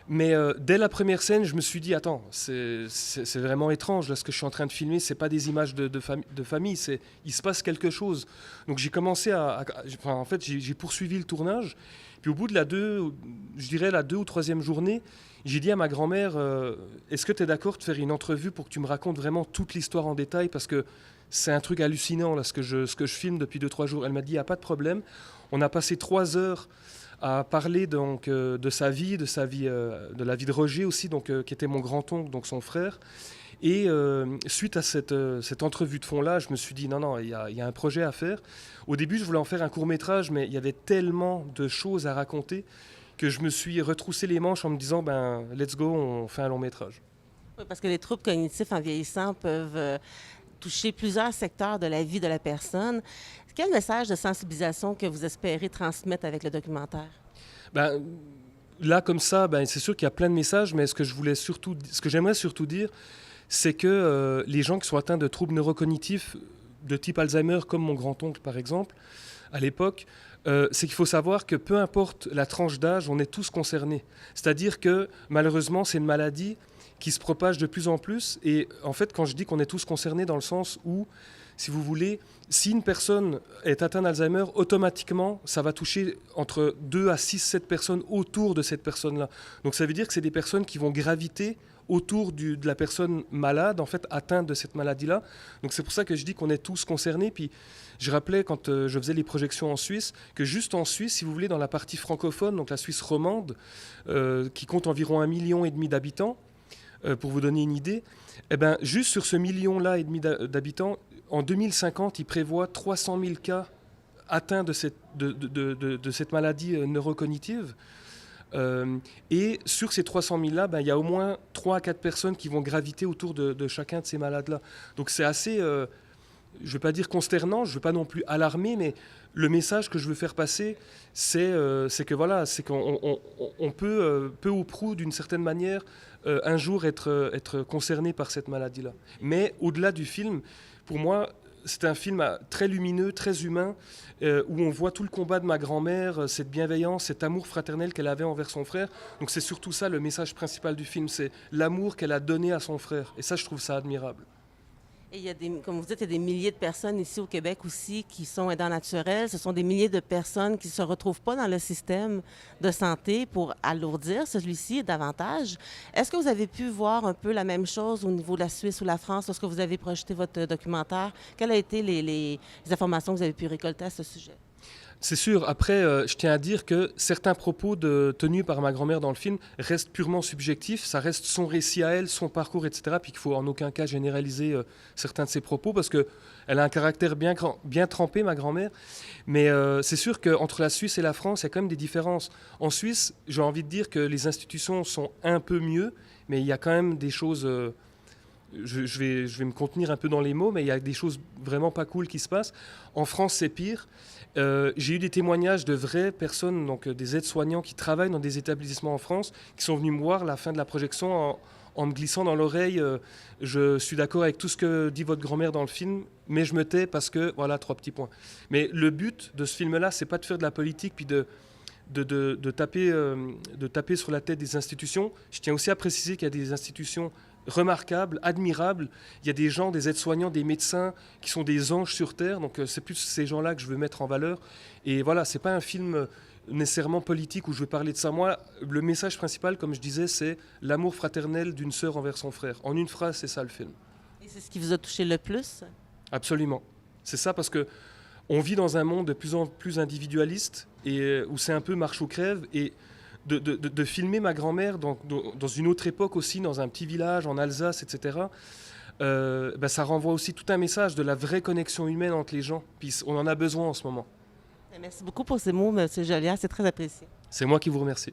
mais dès la première scène, je me suis dit, attends, c'est vraiment étrange, là, ce que je suis en train de filmer, ce n'est pas des images de famille, il se passe quelque chose. Donc j'ai commencé en fait, j'ai poursuivi le tournage, puis au bout de la 2 ou 3e journée, j'ai dit à ma grand-mère, est-ce que tu es d'accord de faire une entrevue pour que tu me racontes vraiment toute l'histoire en détail, parce que c'est un truc hallucinant là, ce que je filme depuis 2-3 jours. Elle m'a dit, il n'y a pas de problème. On a passé 3 heures à parler donc, de sa vie, de la vie de Roger aussi, donc, qui était mon grand-oncle, donc son frère. Et suite à cette entrevue de fond-là, je me suis dit, non, il y a un projet à faire. Au début, je voulais en faire un court-métrage, mais il y avait tellement de choses à raconter que je me suis retroussé les manches en me disant, let's go, on fait un long-métrage. Oui, parce que les troubles cognitifs en vieillissant peuvent toucher plusieurs secteurs de la vie de la personne. Quel message de sensibilisation que vous espérez transmettre avec le documentaire? Là, comme ça, c'est sûr qu'il y a plein de messages, mais ce que j'aimerais surtout dire, c'est que les gens qui sont atteints de troubles neurocognitifs de type Alzheimer, comme mon grand-oncle par exemple, à l'époque, c'est qu'il faut savoir que peu importe la tranche d'âge, on est tous concernés. C'est-à-dire que malheureusement, c'est une maladie qui se propage de plus en plus. Et en fait, quand je dis qu'on est tous concernés, dans le sens où, si vous voulez, si une personne est atteinte d'Alzheimer, automatiquement, ça va toucher entre 2 à 6, 7 personnes autour de cette personne-là. Donc ça veut dire que c'est des personnes qui vont graviter autour de la personne malade, en fait, atteinte de cette maladie-là. Donc c'est pour ça que je dis qu'on est tous concernés. Puis je rappelais, quand je faisais les projections en Suisse, que juste en Suisse, si vous voulez, dans la partie francophone, donc la Suisse romande, qui compte environ 1,5 million d'habitants, pour vous donner une idée, juste sur ce 1,5 million d'habitants, en 2050, ils prévoient 300 000 cas atteints de cette maladie neurocognitive. Et sur ces 300 000-là, il y a au moins 3 à 4 personnes qui vont graviter autour de chacun de ces malades-là. Donc c'est assez, je ne veux pas dire consternant, je ne veux pas non plus alarmer, mais le message que je veux faire passer, c'est que voilà, c'est qu'on peut, peu ou prou, d'une certaine manière, un jour être concerné par cette maladie-là. Mais au-delà du film, pour moi, c'est un film très lumineux, très humain, où on voit tout le combat de ma grand-mère, cette bienveillance, cet amour fraternel qu'elle avait envers son frère. Donc c'est surtout ça le message principal du film, c'est l'amour qu'elle a donné à son frère. Et ça, je trouve ça admirable. Et il y a comme vous dites, il y a des milliers de personnes ici au Québec aussi qui sont aidants naturels. Ce sont des milliers de personnes qui ne se retrouvent pas dans le système de santé pour alourdir celui-ci davantage. Est-ce que vous avez pu voir un peu la même chose au niveau de la Suisse ou la France lorsque vous avez projeté votre documentaire? Quelles ont été les informations que vous avez pu récolter à ce sujet? C'est sûr. Après, je tiens à dire que certains propos tenus par ma grand-mère dans le film restent purement subjectifs. Ça reste son récit à elle, son parcours, etc. Puis qu'il faut en aucun cas généraliser certains de ses propos parce qu'elle a un caractère bien trempé, ma grand-mère. Mais c'est sûr qu'entre la Suisse et la France, il y a quand même des différences. En Suisse, j'ai envie de dire que les institutions sont un peu mieux, mais il y a quand même des choses... Je vais me contenir un peu dans les mots, mais il y a des choses vraiment pas cool qui se passent. En France, c'est pire. J'ai eu des témoignages de vraies personnes, donc des aides-soignants qui travaillent dans des établissements en France, qui sont venus me voir à la fin de la projection en me glissant dans l'oreille je suis d'accord avec tout ce que dit votre grand-mère dans le film, mais je me tais parce que, voilà, 3 petits points. Mais le but de ce film-là, c'est pas de faire de la politique puis de taper sur la tête des institutions. Je tiens aussi à préciser qu'il y a des institutions remarquables, admirables. Il y a des gens, des aides-soignants, des médecins qui sont des anges sur Terre. Donc c'est plus ces gens-là que je veux mettre en valeur. Et voilà, c'est pas un film nécessairement politique où je veux parler de ça. Moi, le message principal, comme je disais, c'est l'amour fraternel d'une sœur envers son frère. En une phrase, c'est ça le film. Et c'est ce qui vous a touché le plus? Absolument. C'est ça parce que on vit dans un monde de plus en plus individualiste et où c'est un peu marche ou crève. Et de filmer ma grand-mère dans une autre époque aussi, dans un petit village en Alsace, etc., ça renvoie aussi tout un message de la vraie connexion humaine entre les gens. Puis on en a besoin en ce moment. Merci beaucoup pour ces mots, M. Joliard. C'est très apprécié. C'est moi qui vous remercie.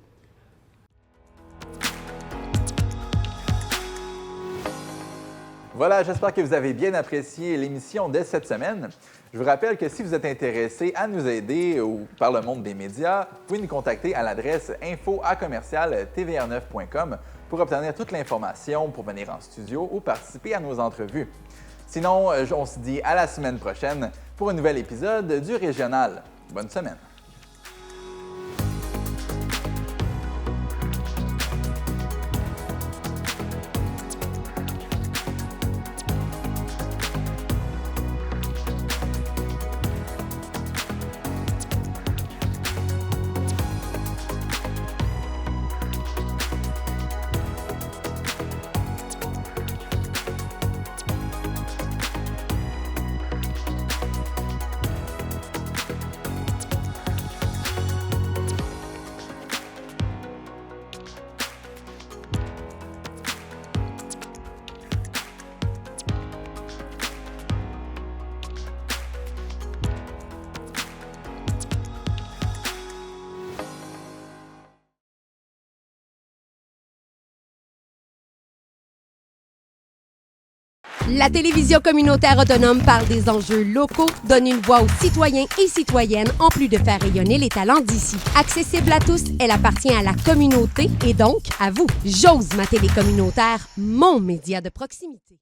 Voilà, j'espère que vous avez bien apprécié l'émission de cette semaine. Je vous rappelle que si vous êtes intéressé à nous aider par le monde des médias, vous pouvez nous contacter à l'adresse info@tvr9.com pour obtenir toute l'information pour venir en studio ou participer à nos entrevues. Sinon, on se dit à la semaine prochaine pour un nouvel épisode du Régional. Bonne semaine! La télévision communautaire autonome parle des enjeux locaux, donne une voix aux citoyens et citoyennes en plus de faire rayonner les talents d'ici. Accessible à tous, elle appartient à la communauté et donc à vous. J'ose ma télé communautaire, mon média de proximité.